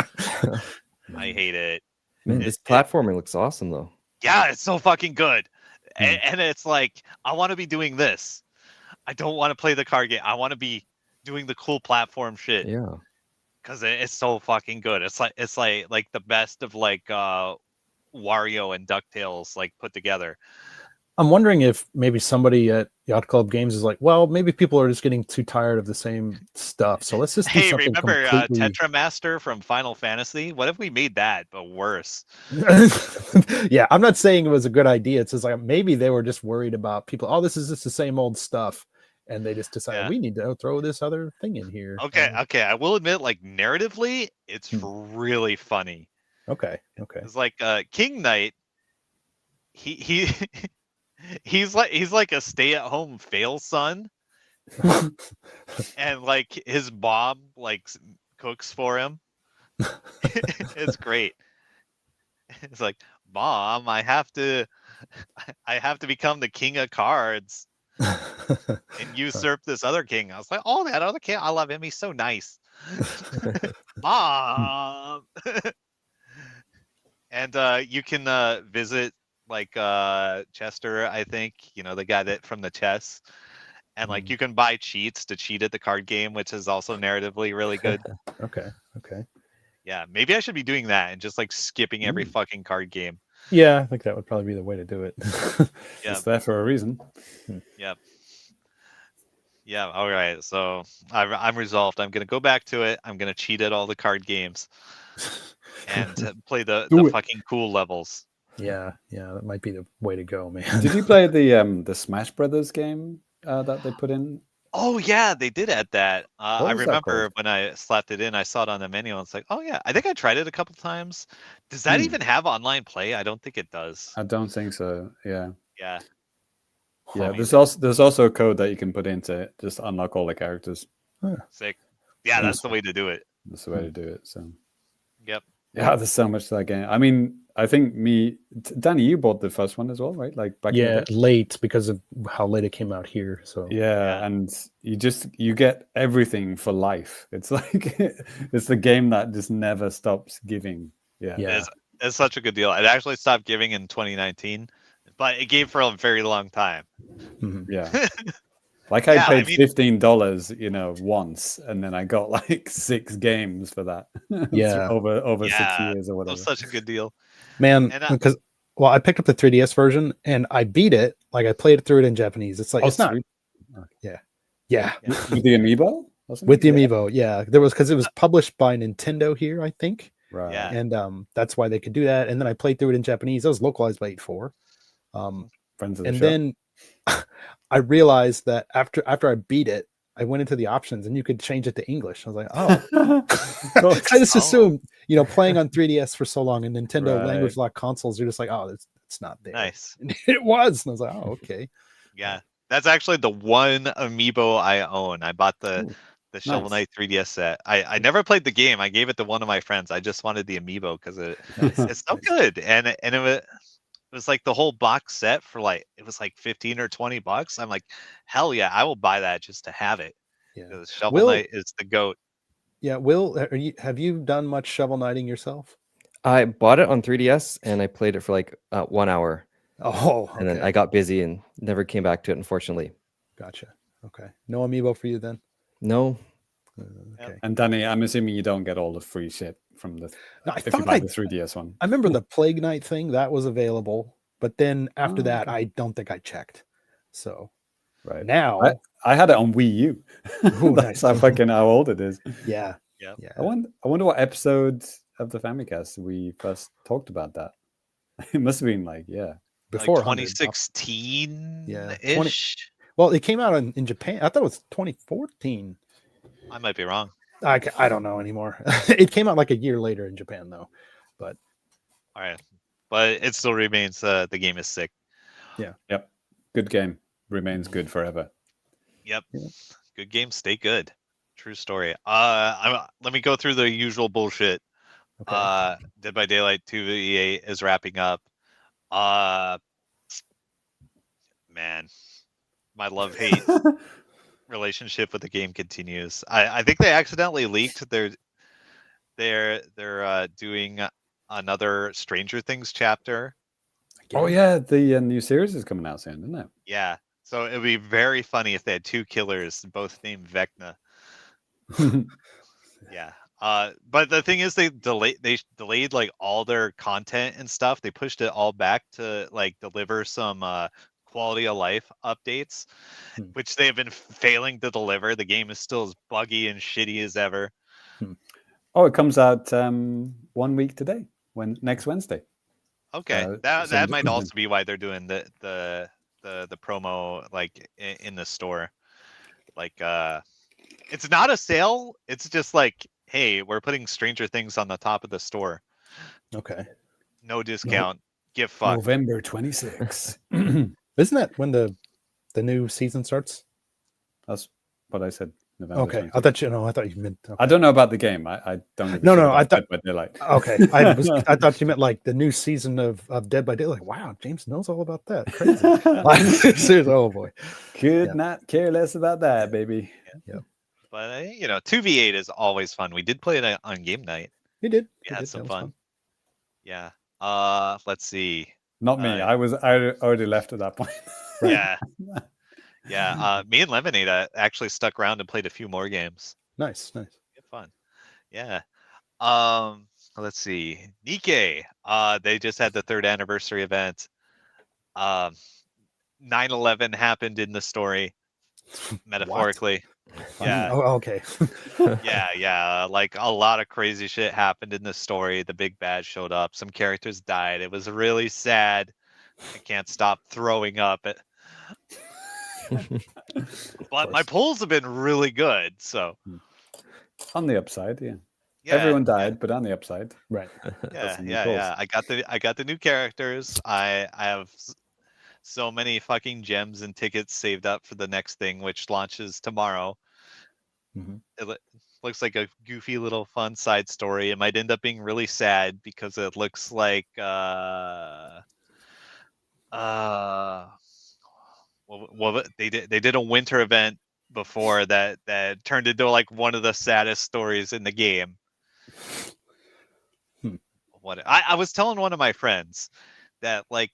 I hate it. Man, this platforming looks awesome though. Yeah, it's so fucking good, and it's like I want to be doing this. I don't want to play the card game. I want to be doing the cool platform shit. Yeah. Because it's so fucking good. It's like the best of Wario and DuckTales put together. I'm wondering if maybe somebody at Yacht Club Games is like, well, maybe people are just getting too tired of the same stuff. So let's just do something remember completely... Tetramaster from Final Fantasy? What if we made that, but worse? Yeah, I'm not saying it was a good idea. It's just like maybe they were just worried about people. Oh, this is just the same old stuff. And they just decided we need to throw this other thing in here. Okay. I will admit, narratively, it's really funny. Okay. It's like King Knight. He's like a stay-at-home fail son, and his mom cooks for him. It's great. It's like, Mom, I have to become the king of cards. And usurp this other king. I was like, oh, that other king, I love him. He's so nice. Mom. And you can visit Chester, I think, the guy that from the chess. And you can buy cheats to cheat at the card game, which is also narratively really good. Okay. Yeah, maybe I should be doing that and just skipping every fucking card game. Yeah, I think that would probably be the way to do it. Yeah. It's there for a reason. Yep. Yeah. All right. So I'm resolved. I'm going to go back to it. I'm going to cheat at all the card games and play the fucking cool levels. Yeah. That might be the way to go, man. Did you play the Smash Brothers game that they put in? Oh yeah, they did add that. I remember when I slapped it in, I saw it on the menu and it's like, oh yeah, I think I tried it a couple times. Does that even have online play? I don't think it does. I don't think so. Yeah. Yeah. Yeah. There's also a code that you can put in to just unlock all the characters. Sick. Yeah, that's the way to do it. That's the way to do it. So. Yep. Yeah, there's so much to that game. I mean, I think Danny, you bought the first one as well, right? Like back in the day? late because of how late it came out here. So Yeah, and you get everything for life. It's like it's the game that just never stops giving. Yeah. It's such a good deal. It actually stopped giving in 2019, but it gave for a very long time. Yeah. Like I paid $15, once, and then I got like 6 games for that. over 6 years or whatever. It was such a good deal, man. Because I picked up the 3DS version and I beat it. Like I played through it in Japanese. It's like it's not. Yeah. With the amiibo. With the amiibo, yeah. There was because it was published by Nintendo here, I think. Right. Yeah. And that's why they could do that. And then I played through it in Japanese. It was localized by 8.4. Friends of the and show. then I realized that after I beat it, I went into the options and you could change it to English. I was like, oh, I just assumed, playing on 3DS for so long and Nintendo language lock consoles, you're just like, oh, it's not there. Nice. And it was. And I was like, oh, okay. Yeah. That's actually the one amiibo I own. I bought the Shovel Knight 3DS set. I never played the game. I gave it to one of my friends. I just wanted the amiibo because it's so good. And it was like the whole box set for it was like $15 or $20. I'm like, hell yeah, I will buy that just to have it. Yeah. Shovel Knight is the GOAT. Yeah, Will, have you done much Shovel Knighting yourself? I bought it on 3DS and I played it for like 1 hour. Oh, okay. And then I got busy and never came back to it, unfortunately. Gotcha. Okay. No amiibo for you then? No. Okay. And Danny, I'm assuming you don't get all the free shit from the if you buy the 3DS one. I remember the Plague Knight thing that was available, but then after that, I don't think I checked. So now I had it on Wii U. That's how old it is. Yeah. I wonder what episode of the Famicast we first talked about that. It must have been before 2016 ish. Well, it came out in Japan. I thought it was 2014. I might be wrong. I don't know anymore. It came out like a year later in Japan though. But all right, but it still remains the game is sick. Yeah. Yep. Good game. Remains good forever. Yep. Yeah. Good game. Stay good. True story. Let me go through the usual bullshit. Okay. Dead by Daylight 2 is wrapping up. Man, my love-hate relationship with the game continues. I think they accidentally leaked they're doing another Stranger Things chapter. Oh yeah, the new series is coming out soon, isn't it? Yeah. So it'd be very funny if they had 2 killers, both named Vecna. Yeah. But the thing is, they delayed like all their content and stuff. They pushed it all back to like deliver some quality of life updates, which they've been failing to deliver. The game is still as buggy and shitty as ever. Oh, it comes out 1 week today, next Wednesday. Okay, that might also be why they're doing the promo like in the store. Like it's not a sale. It's just like, hey, we're putting Stranger Things on the top of the store. Okay. No discount. Give fuck. November 26th. Isn't that when the new season starts? That's what I said. November. Okay. 26th. I thought you meant. Okay. I don't know about the game. I don't. No. I thought. Dead by Daylight. Okay. I thought you meant like the new season of Dead by Daylight. Wow, James knows all about that. Crazy. Seriously, oh boy. Could not care less about that, baby. Yeah. But 2v8 is always fun. We did play it on game night. We did. We had some fun. Yeah. Let's see. Not me. I already left at that point. Yeah. Yeah. Me and Lemonade actually stuck around and played a few more games. Nice. Good fun. Yeah. Let's see. Nikkei. They just had the 3rd anniversary event. 9/11 happened in the story, metaphorically. Yeah. Oh, okay. Yeah. Like a lot of crazy shit happened in the story. The big bad showed up. Some characters died. It was really sad. I can't stop throwing up. But my polls have been really good. So on the upside, yeah. Everyone died, but on the upside, right? Yeah. I got the new characters. I have so many fucking gems and tickets saved up for the next thing, which launches tomorrow. looks like a goofy little fun side story. It might end up being really sad because it looks like well they did a winter event before that turned into like one of the saddest stories in the game. What I was telling one of my friends that like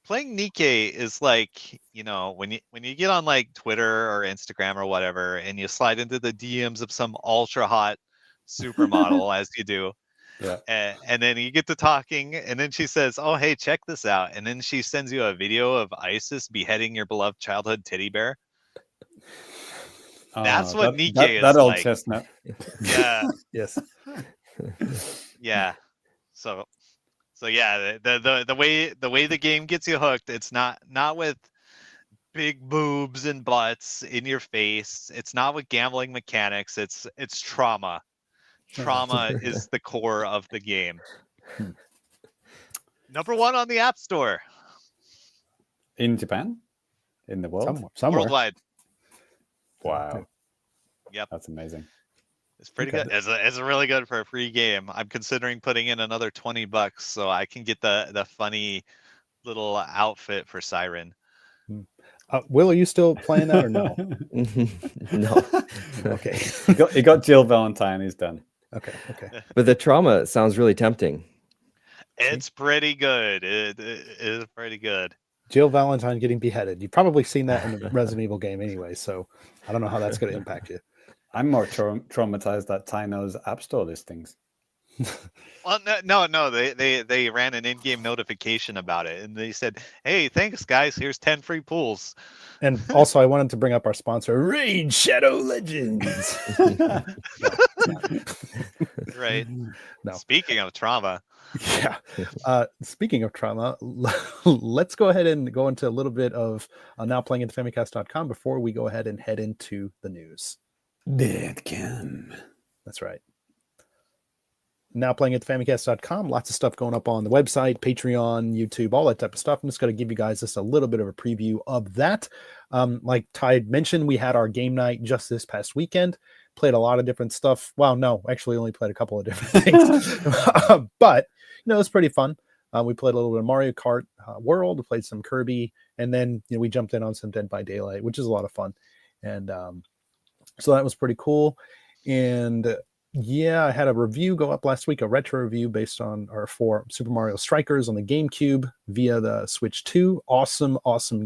playing Nikkei is like, you know, when you get on like Twitter or Instagram or whatever and you slide into the DMs of some ultra hot supermodel as you do. Yeah. And then you get to talking and then she says, "Oh, hey, check this out." And then she sends you a video of ISIS beheading your beloved childhood teddy bear. That's what Nikkei is that old like. chestnut. Yeah. Yes. Yeah. So yeah, the way the game gets you hooked, it's not with big boobs and butts in your face. It's not with gambling mechanics. It's trauma. Trauma is the core of the game. Number 1 on the App Store. In Japan? In the world? Somewhere. Worldwide. Wow. Yep. That's amazing. It's pretty good. It's really good for a free game. I'm considering putting in another $20 so I can get the funny little outfit for Siren. Will, are you still playing that or no? No. Okay. He got Jill Valentine. He's done. Okay. But the trauma sounds really tempting. It's pretty good. It is pretty good. Jill Valentine getting beheaded. You've probably seen that in the Resident Evil game anyway, so I don't know how that's going to impact you. I'm more traumatized at Taino's App Store listings. Well, no. They ran an in-game notification about it, and they said, "Hey, thanks, guys. Here's 10 free pools." And also, I wanted to bring up our sponsor, Raid Shadow Legends. Right. No. Speaking of trauma. Yeah. Speaking of trauma, let's go ahead and go into a little bit of now playing at Famicast.com before we go ahead and head into the news. That's right. Now playing at Famicast.com, lots of stuff going up on the website, Patreon, YouTube, all that type of stuff. I'm just going to give you guys just a little bit of a preview of that. Like Ty mentioned, we had our game night just this past weekend. Played a lot of different stuff. Well, no, actually only played a couple of different things. But, you know, it was pretty fun. We played a little bit of Mario Kart World. We played some Kirby. And then, you know, we jumped in on some Dead by Daylight, which is a lot of fun. And so that was pretty cool. And yeah, I had a review go up last week, a retro review based on for Super Mario Strikers on the GameCube via the Switch 2. Awesome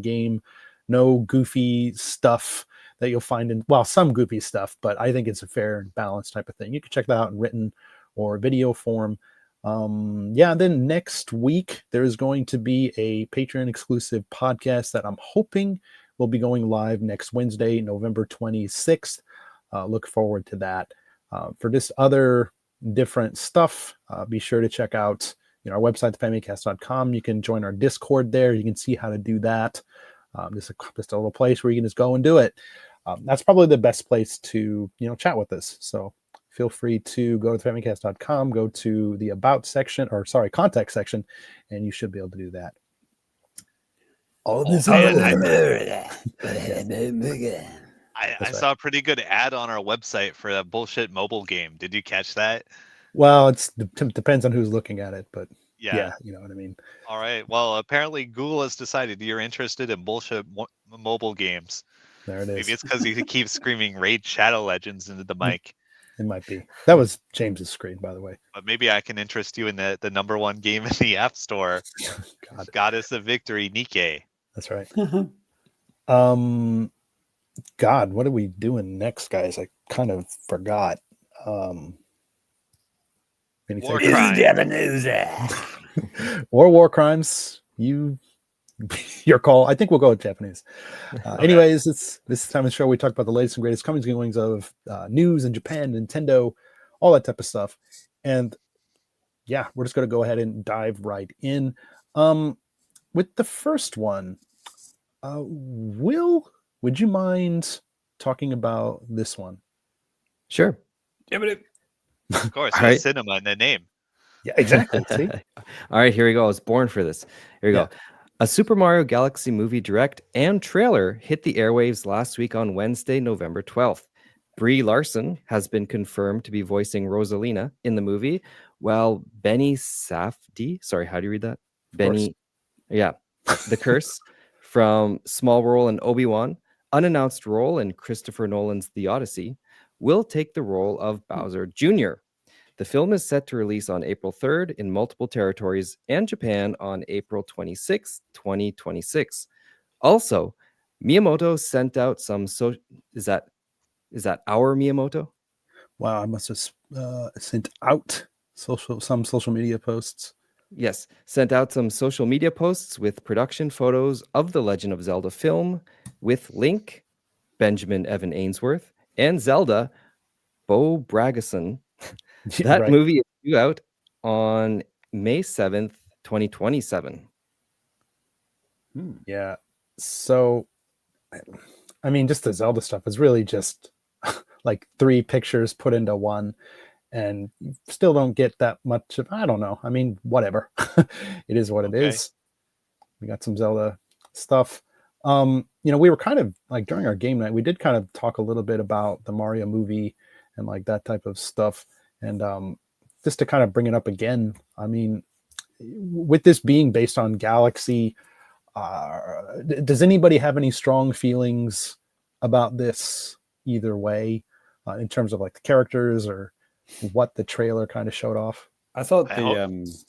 game. No goofy stuff that you'll find in, well, some goofy stuff, but I think it's a fair and balanced type of thing. You can check that out in written or video form. Yeah, then next week, there's going to be a Patreon exclusive podcast that I'm hoping will be going live next Wednesday, November 26th. Look forward to that. For this other different stuff, be sure to check out our website, famicast.com. You can join our Discord there. You can see how to do that. Just a little place where you can just go and do it. That's probably the best place to chat with us. So feel free to go to famicast.com, go to the about section, contact section, and you should be able to do that. I saw a pretty good ad on our website for that bullshit mobile game. Did you catch that? Well, it depends on who's looking at it, but yeah, you know what I mean. All right. Well, apparently Google has decided you're interested in bullshit mobile games. There it is. Maybe it's because he keeps screaming Raid Shadow Legends into the mic. It might be. That was James's screen, by the way. But maybe I can interest you in the number one game in the App Store. Goddess of Victory, Nikkei. That's right. God, what are we doing next, guys? I kind of forgot. War crimes. Or war crimes. Your call. I think we'll go with Japanese. Anyways, it's this time of the show we talk about the latest and greatest comings and goings of news in Japan, Nintendo, all that type of stuff. And yeah, we're just going to go ahead and dive right in. With the first one, Will, would you mind talking about this one? Sure. Of course, All right. cinema in the name. Yeah, exactly. See? All right, here we go. I was born for this. Here we go. A Super Mario Galaxy movie direct and trailer hit the airwaves last week on Wednesday, November 12th. Brie Larson has been confirmed to be voicing Rosalina in the movie, while Benny Safdie, sorry, how do you read that? Benny, yeah, the Curse from Small Role and Obi-Wan, unannounced role in Christopher Nolan's The Odyssey, will take the role of Bowser Jr. The film is set to release on April 3rd in multiple territories and Japan on April 26, 2026. Also, Miyamoto sent out some is that our Miyamoto? Wow, I must have sent out some social media posts. Yes, sent out some social media posts with production photos of the Legend of Zelda film with Link, Benjamin Evan Ainsworth, and Zelda, Bo Bragason. That movie is due out on May 7th, 2027. Yeah. So, I mean, just the Zelda stuff is really just like 3 pictures put into one, and you still don't get that much of, I don't know. I mean, whatever. It is what it is. We got some Zelda stuff. You know, we were kind of like during our game night, we did kind of talk a little bit about the Mario movie and like that type of stuff. And just to kind of bring it up again, I mean, with this being based on Galaxy, does anybody have any strong feelings about this either way, in terms of like the characters or what the trailer kind of showed off? I thought the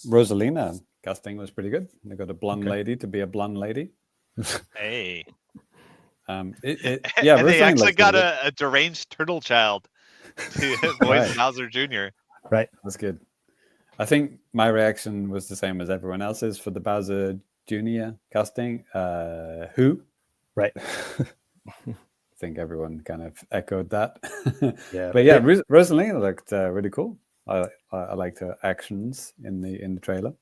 Rosalina casting was pretty good. They got a blonde lady to be a blonde lady. Hey. Yeah, and they actually got really a deranged turtle child to voice Bowser Jr. Right. That's good. I think my reaction was the same as everyone else's for the Bowser Jr. casting. Who? Right. I think everyone kind of echoed that. Yeah. But yeah, Rosalina looked really cool. I liked her actions in the trailer.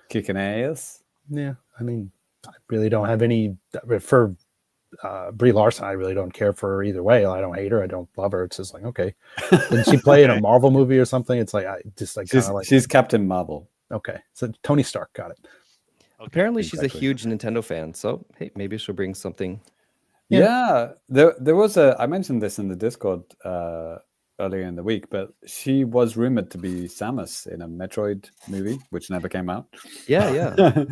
Kicking ass. Yeah. I mean, I really don't have any for Brie Larson. I really don't care for her either way. I don't hate her. I don't love her. It's just like, okay. Didn't she play in a Marvel movie or something? It's like, I just like kind of like, she's Captain Marvel. Okay. So Tony Stark, got it. Okay. Apparently she's a huge Nintendo fan, so hey, maybe she'll bring something. Yeah, there was I mentioned this in the Discord earlier in the week, but she was rumored to be Samus in a Metroid movie, which never came out. Yeah.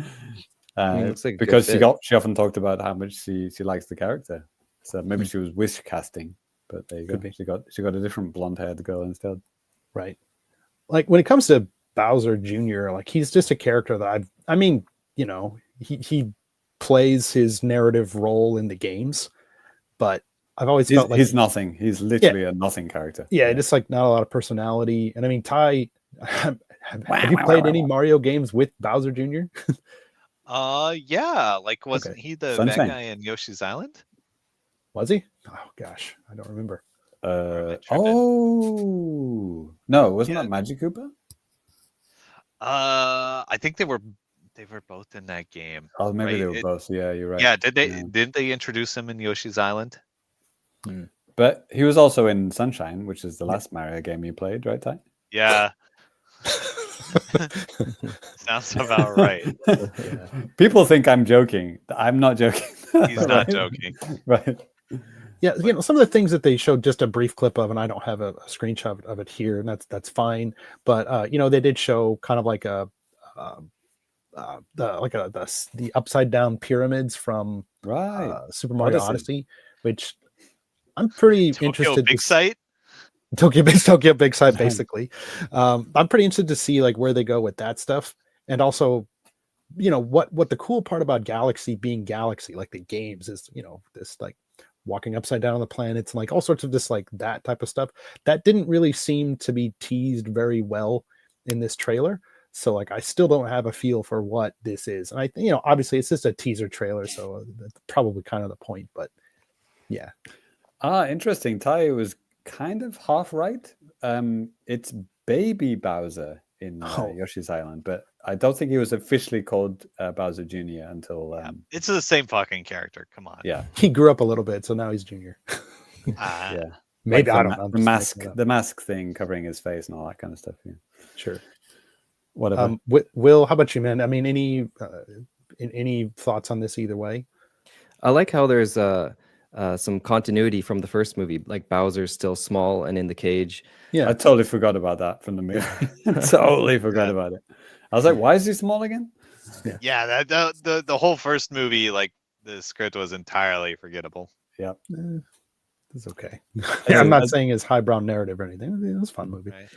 I mean, looks like because she often talked about how much she likes the character. So maybe she was wish casting, but there you go. She got a different blonde-haired girl instead. Right. Like when it comes to Bowser Jr., like he's just a character that I mean, you know, he plays his narrative role in the games, but I've always felt like he's nothing. He's literally a nothing character. Yeah, just like not a lot of personality. And I mean, Ty, have you played any Mario games with Bowser Jr.? Yeah. Like, wasn't he the bad guy in Yoshi's Island? Was he? Oh gosh, I don't remember. No, wasn't that Magic Koopa? I think they were both in that game. Oh, maybe they were both. Yeah, you're right. Yeah, didn't they introduce him in Yoshi's Island? But he was also in Sunshine, which is the last Mario game you played, right, Ty? Yeah. Sounds about right. Yeah. People think I'm joking. I'm not joking. He's not joking. Right. Yeah, you know, some of the things that they showed just a brief clip of, and I don't have a screenshot of it here, and that's fine. But you know, they did show kind of like the upside down pyramids from Super Mario Odyssey, which I'm pretty interested. Big Sight. Tokyo Big Sight, basically. I'm pretty interested to see like where they go with that stuff, and also, you know, what the cool part about Galaxy being Galaxy, like the games, is, you know, this like walking upside down on the planets and like all sorts of just like that type of stuff that didn't really seem to be teased very well in this trailer. So like I still don't have a feel for what this is, and you know, obviously it's just a teaser trailer, so that's probably kind of the point. But yeah. Interesting. Ty was kind of half right. It's Baby Bowser in Yoshi's Island, but I don't think he was officially called Bowser Jr. until it's the same fucking character. Come on. Yeah, he grew up a little bit, so now he's Junior. Yeah, maybe, like I don't know. The mask thing covering his face and all that kind of stuff. Yeah, sure. Whatever. Will, how about you, man? I mean, any thoughts on this either way? I like how there's a some continuity from the first movie. Like Bowser's still small and in the cage. Yeah, I totally forgot about that from the movie. Totally forgot about it. I was like, why is he small again? Yeah, the whole first movie, like the script was entirely forgettable. Yeah. it's okay. I'm not saying it's highbrow narrative or anything. It was a fun movie. Right.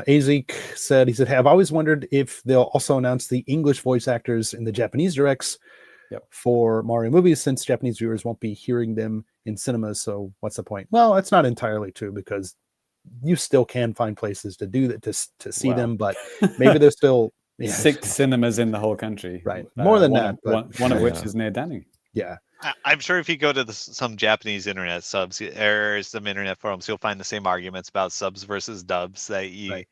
Azik said, I've always wondered if they'll also announce the English voice actors in the Japanese directs for Mario movies, since Japanese viewers won't be hearing them in cinemas. So what's the point? Well, it's not entirely true, because you still can find places to do that, to see them, but maybe they're still 6 cinemas in the whole country. Right. More than that. One of which is near Danny. Yeah. I'm sure if you go to some Japanese internet subs or some internet forums, you'll find the same arguments about subs versus dubs that you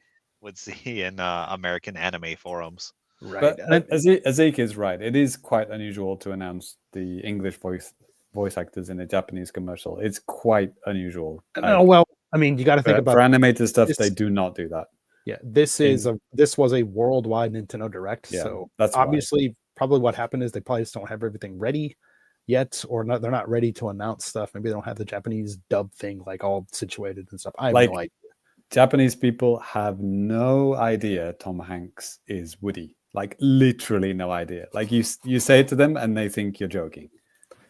would see in American anime forums. Right. But Azik is right. It is quite unusual to announce the English voice actors in a Japanese commercial. It's quite unusual. No, well, I mean, you got to think about for animated stuff. They do not do that. Yeah, this was a worldwide Nintendo Direct. Yeah, so that's obviously probably what happened is they probably just don't have everything ready yet, or they're not ready to announce stuff. Maybe they don't have the Japanese dub thing like all situated and stuff. I have no idea. Japanese people have no idea Tom Hanks is Woody. Like literally no idea. Like you say it to them and they think you're joking.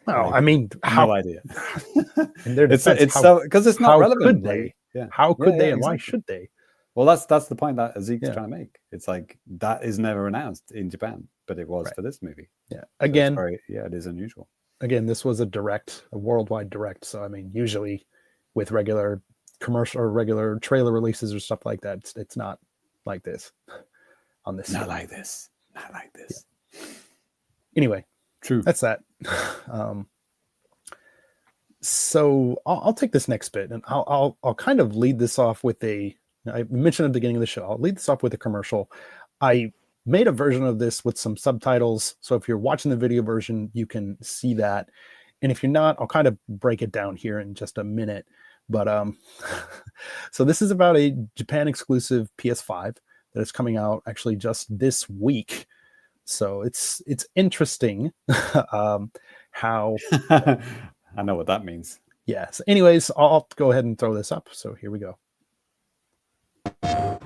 No, I mean, no idea. It's so because it's not relevant. Could they? How could they and why should they? Well, that's the point that Azik's trying to make. It's like that is never announced in Japan, but it was for this movie. Yeah. Again, so it is unusual. Again, this was a worldwide direct. So I mean, usually with regular commercial or regular trailer releases or stuff like that, it's not like this on this. Not like this. Anyway, true. That's that. So I'll take this next bit, and I'll kind of lead this off with I mentioned at the beginning of the show. I'll lead this off with a commercial. I made a version of this with some subtitles, so if you're watching the video version, you can see that. And if you're not, I'll kind of break it down here in just a minute. But so this is about a Japan exclusive PS5 that is coming out actually just this week. So it's interesting how I know what that means. Yeah. So anyways, I'll go ahead and throw this up. So here we go. Oh,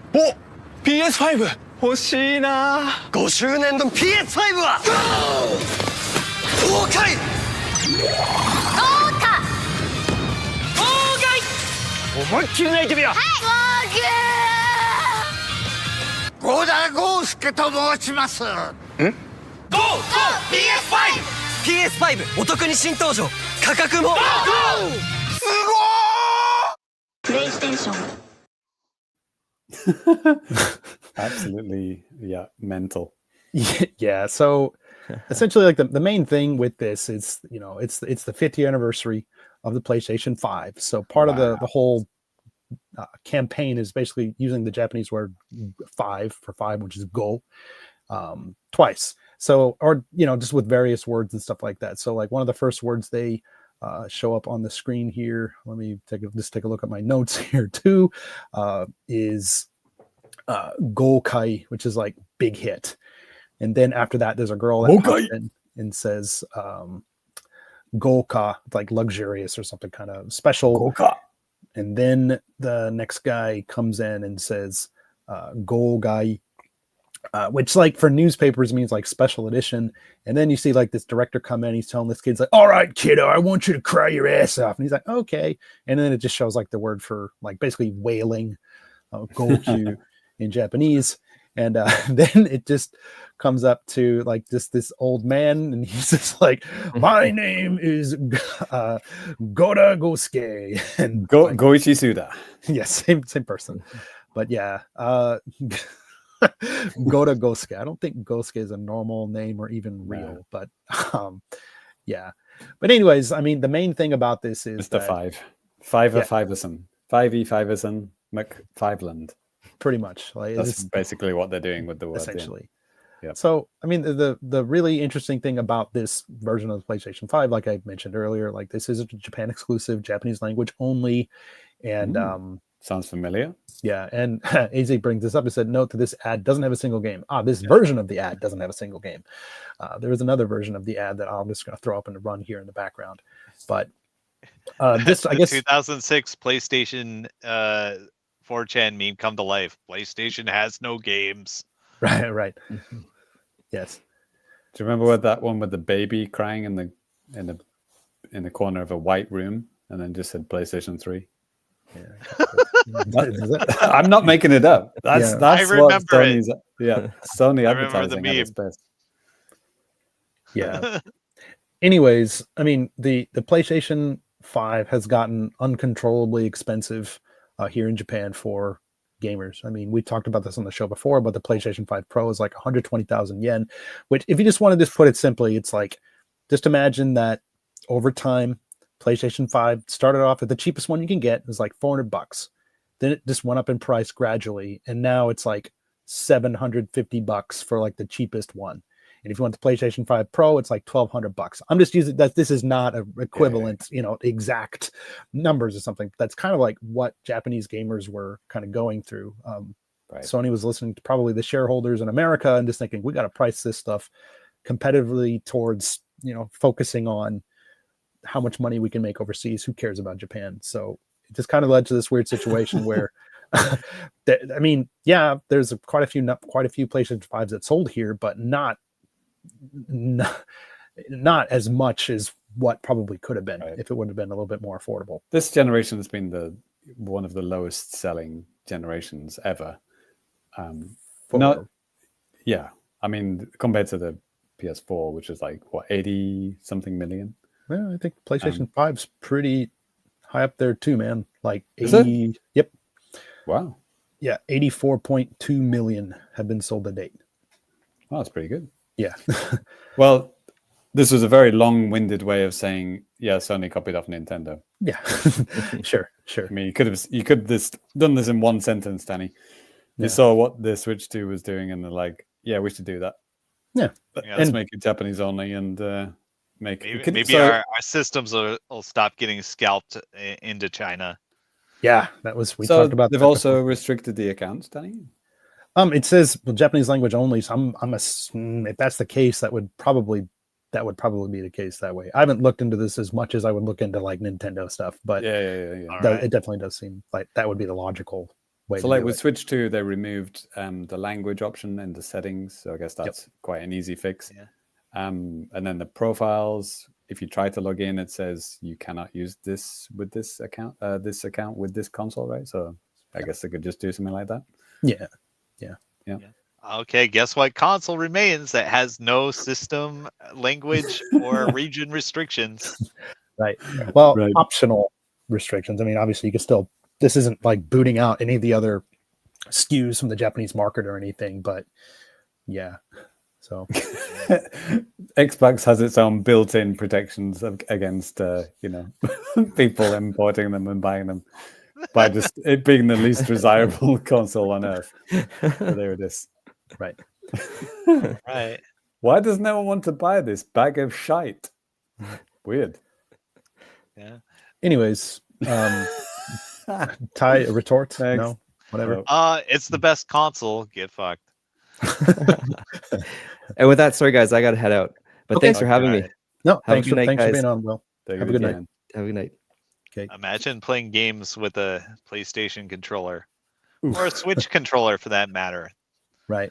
PS5 欲しいな。5周年の PS5 は公開。思いっきり泣いてみよう。ゴダゴースケと申します。PS5 お得に新登場。価格も。すごー。プレイステーション。Absolutely, mental. Yeah, so essentially, like the main thing with this is, it's the 50th anniversary of the PlayStation 5. So part of the whole campaign is basically using the Japanese word 5 for 5, which is go, twice. So, or just with various words and stuff like that. So, like one of the first words they show up on the screen here. Let me take a look at my notes here too. Is Gokai, which is like big hit, and then after that, there's a girl that comes in and says Goka, like luxurious or something kind of special. Goka. And then the next guy comes in and says Gogai, which like for newspapers means like special edition. And then you see like this director come in, he's telling this kid's like, all right, kiddo, I want you to cry your ass off. And he's like, okay. And then it just shows like the word for like basically wailing, Goku in Japanese. And then it just comes up to like just this old man, and he's just like, my name is Goda Gosuke. And Goichi Suda. Yes, same person. But yeah, Goda Gosuke. I don't think Gosuke is a normal name or even real, but yeah. But anyways, I mean, the main thing about this is Mr. 5-5-5-ism. 5E5-ism, McFiveland. Pretty much. Like that's basically what they're doing with the word. Essentially. Yeah. So, I mean, the really interesting thing about this version of the PlayStation 5, like I mentioned earlier, like this is a Japan exclusive, Japanese language only. And Sounds familiar. Yeah, and AZ brings this up and said, note that this ad doesn't have a single game. This version of the ad doesn't have a single game. There is another version of the ad that I'm just going to throw up and run here in the background. But this, I guess, 2006 PlayStation 4chan meme come to life. PlayStation has no games. right. Yes. Do you remember what that one with the baby crying in the corner of a white room and then just said PlayStation 3? Yeah. I'm not making it up. That's I remember what Sony's. Yeah, Sony I remember the advertising at its meme. best. Yeah. Anyways, I mean, the PlayStation 5 has gotten uncontrollably expensive here in Japan for gamers. I mean, we talked about this on the show before, but the PlayStation 5 Pro is like 120,000 yen, which if you just want to just put it simply, it's like, just imagine that over time, PlayStation 5 started off at the cheapest one you can get. It was like $400. Then it just went up in price gradually. And now it's like $750 for like the cheapest one. And if you want the PlayStation 5 Pro, it's like $1,200. I'm just using that. This is not an equivalent, exact numbers or something. That's kind of like what Japanese gamers were kind of going through. Right. Sony was listening to probably the shareholders in America and just thinking, we got to price this stuff competitively towards, focusing on how much money we can make overseas. Who cares about Japan? So it just kind of led to this weird situation where, I mean, yeah, there's quite a few PlayStation 5s that sold here, but not as much as what probably could have been if it would have been a little bit more affordable. This generation has been one of the lowest selling generations ever. I mean, compared to the PS4, which is like 80 something million. Well, I think PlayStation 5's pretty high up there too, man. Like 80. Is it? Yep. Wow. Yeah, 84.2 million have been sold to date. Oh, that's pretty good. Yeah. Well, this was a very long-winded way of saying, yeah, Sony copied off Nintendo. Yeah. Sure. I mean, you could have just done this in one sentence, Danny. You saw what the Switch 2 was doing, and they're like, yeah, we should do that. Yeah. Let's make it Japanese only and maybe our systems will stop getting scalped into China. Yeah, we talked about. They've also restricted the accounts, Danny. It says Japanese language only. So if that's the case, that would probably be the case that way. I haven't looked into this as much as I would look into like Nintendo stuff, but it definitely does seem like that would be the logical way. So, like with Switch 2, they removed the language option in the settings. So I guess that's quite an easy fix. Yeah. And then the profiles. If you try to log in, it says you cannot use this with this account with this console, right? So I guess they could just do something like that. Yeah. Okay, guess what console remains that has no system, language, or region restrictions? Right. Well, optional restrictions. I mean, obviously, you can still. This isn't like booting out any of the other SKUs from the Japanese market or anything, but yeah. So Xbox has its own built-in protections against people importing them and buying them by just it being the least desirable console on earth. So there it is. Right. Right. Why does no one want to buy this bag of shite? Weird. Yeah. Anyways, Ty, a retort? Next. No, whatever. It's the best console. Get fucked. And with that, sorry guys, I gotta head out. But thanks for having me. No, Have a thanks good for night, guys. being on, Will. Have a good night. Have a good night. Okay. Imagine playing games with a PlayStation controller or a Switch controller, for that matter. Right.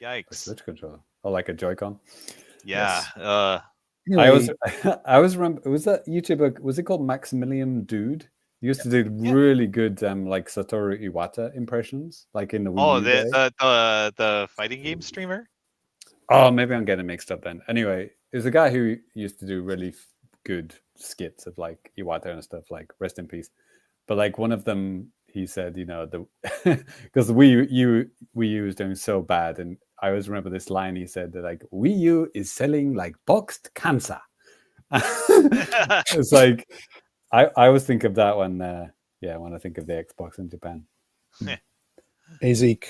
Yikes! Switch controller, or like a Joy-Con. Yeah. Yes. Anyway, I always remember. Was that YouTuber? Was it called Maximilian Dude? He used to do really good like Satoru Iwata impressions, like in the Wii U days. the fighting game streamer. Oh, maybe I'm getting mixed up then. Anyway, it was a guy who used to do really good skits of like Iwata and stuff, like rest in peace. But like one of them, he said, because the Wii U was doing so bad, and I always remember this line he said that like Wii U is selling like boxed cancer. It's like I always think of that one. When I think of the Xbox in Japan. Azek,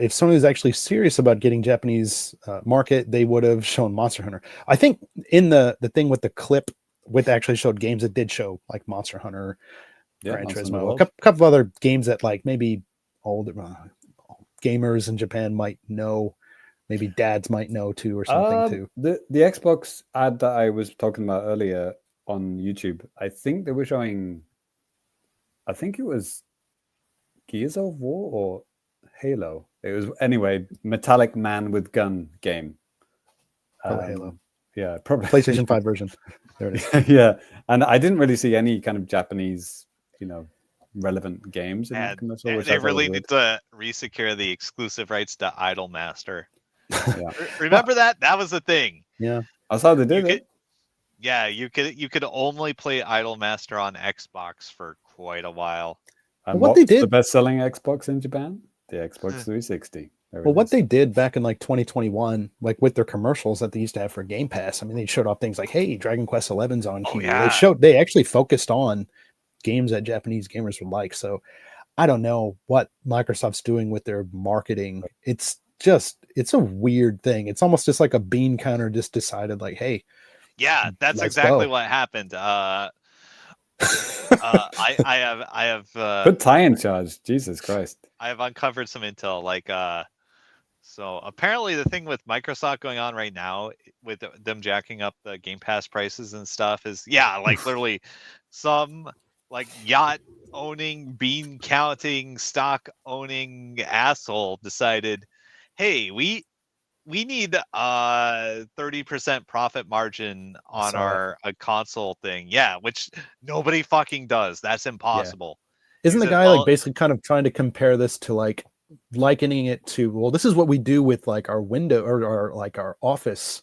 if Sony is actually serious about getting Japanese market, they would have shown Monster Hunter. I think in the thing with the clip, with actually showed games, it did show like Monster Hunter. Gran Monster Hunter Turismo, a World. couple other games that like maybe older gamers in Japan might know, maybe dads might know too, or something too. The Xbox ad that I was talking about earlier on YouTube, I think they were showing, I think it was Gears of War or Halo. It was anyway, Metallic Man with Gun game. Probably Halo. Yeah, probably PlayStation 5 version. There it is. Yeah, and I didn't really see any kind of Japanese, relevant games in that And commercial. Which they I thought really was need to resecure the exclusive rights to Idolmaster. Yeah. Remember that? That was the thing. Yeah. That's how they did it. Yeah, you could only play Idolmaster on Xbox for quite a while. And what they what's did- the best-selling Xbox in Japan? The Xbox 360. Well, what they did back in like 2021, like with their commercials that they used to have for Game Pass, I mean, they showed off things like, "Hey, Dragon Quest XI's on here." Yeah. They actually focused on games that Japanese gamers would like. So I don't know what Microsoft's doing with their marketing. It's a weird thing. It's almost just like a bean counter just decided like, "Hey, Yeah, that's let's exactly go." what happened. I have Put Ty in charge. Jesus Christ. I have uncovered some intel. Like, so apparently the thing with Microsoft going on right now with them jacking up the Game Pass prices and stuff is, like literally some like yacht owning, bean counting, stock owning asshole decided, hey, we need 30% profit margin on our console thing. Yeah, which nobody fucking does. That's impossible. Isn't the said, guy well- like basically kind of trying to compare this to like likening it to, well, this is what we do with like our window or our office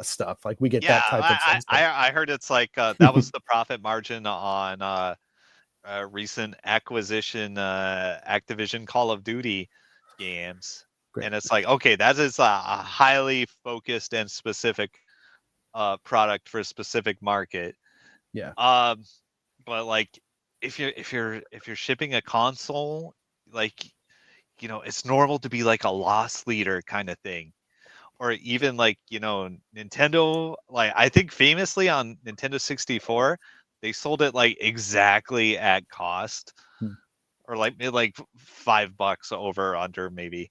stuff. Like we get that type of thing. I heard it's like that was the profit margin on recent acquisition Activision Call of Duty games. Great. And it's like, okay, that is a highly focused and specific product for a specific market. Yeah. But like if you're shipping a console, like, it's normal to be like a loss leader kind of thing. Or even like, Nintendo, like I think famously on Nintendo 64, they sold it like exactly at cost. Or like $5 over or under maybe.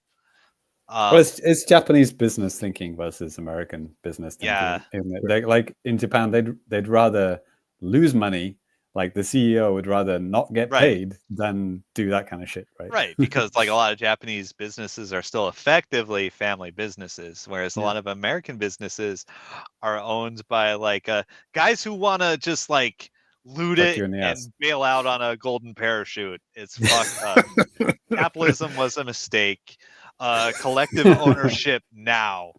Well, it's Japanese business thinking versus American business thinking. Yeah. Isn't it? Like in Japan, they'd rather lose money. Like the CEO would rather not get paid than do that kind of shit, right? Right, because like a lot of Japanese businesses are still effectively family businesses, whereas a lot of American businesses are owned by like guys who want to just like loot Fuck it you in the and ass. bail out on a golden parachute. It's fucked up. Capitalism was a mistake. Collective ownership now.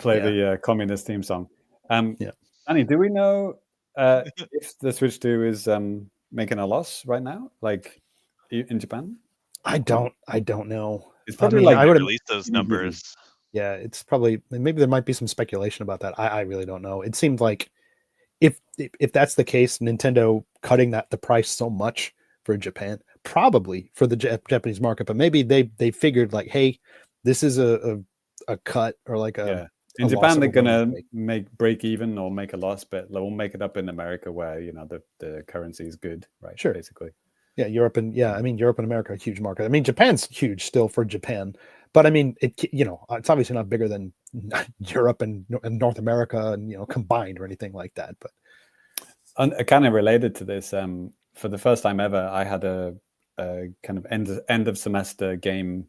Play the communist theme song. Annie, do we know if the Switch 2 is making a loss right now, like in Japan? I don't know. It's probably I mean, like I would release those numbers. Yeah, it's probably, maybe there might be some speculation about that. I really don't know. It seemed like if that's the case, Nintendo cutting the price so much for Japan, probably for the Japanese market, but maybe they figured like, hey, this is a cut or like a in a Japan loss they're that we're gonna gonna make break even or make a loss, but they'll make it up in America where the currency is good, right? Sure. Basically. Yeah, Europe and Europe and America are a huge market. I mean, Japan's huge still for Japan, but I mean, it's obviously not bigger than Europe and North America and combined or anything like that. But kind of related to this, for the first time ever, I had a kind of end of semester game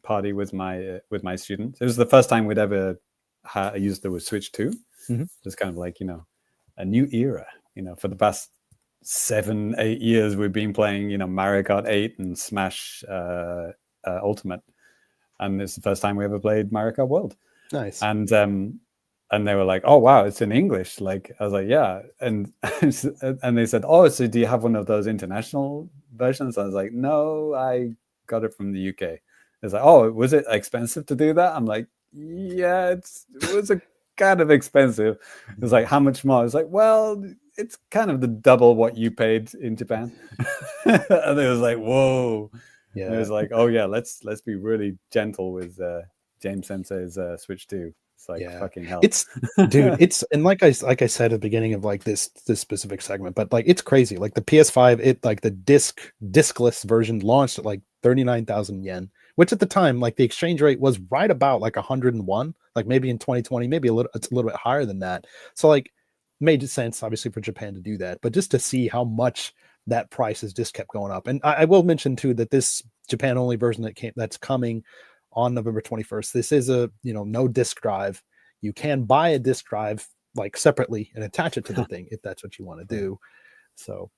party with my students. It was the first time we'd ever used the Switch 2. It's kind of like a new era. For the past 7-8 years, we've been playing Mario Kart 8 and Smash Ultimate, and it's the first time we ever played Mario Kart World. Nice. And they were like, "Oh wow, it's in English." Like I was like, "Yeah," and they said, "Oh, so do you have one of those international versions?" I was like, "No, I got it from the UK." It's like, "Oh, was it expensive to do that?" I'm like, "Yeah, it was a kind of expensive." It's like, "How much more?" It's like, "Well, it's kind of the double what you paid in Japan." And it was like, "Whoa." Yeah. And it was like, "Oh yeah, let's be really gentle with James Sensei's Switch 2." It's like fucking hell. It's dude, and like I said at the beginning of like this specific segment, but like it's crazy. Like the PS5, it like the discless version launched at like 39,000 yen, which at the time, like the exchange rate was right about like 101, like maybe in 2020, maybe it's a little bit higher than that. So like made sense obviously for Japan to do that, but just to see how much that price has just kept going up. And I will mention too that this Japan only version that's coming on November 21st. This is a, no disk drive. You can buy a disk drive like separately and attach it to the thing if that's what you want to do. So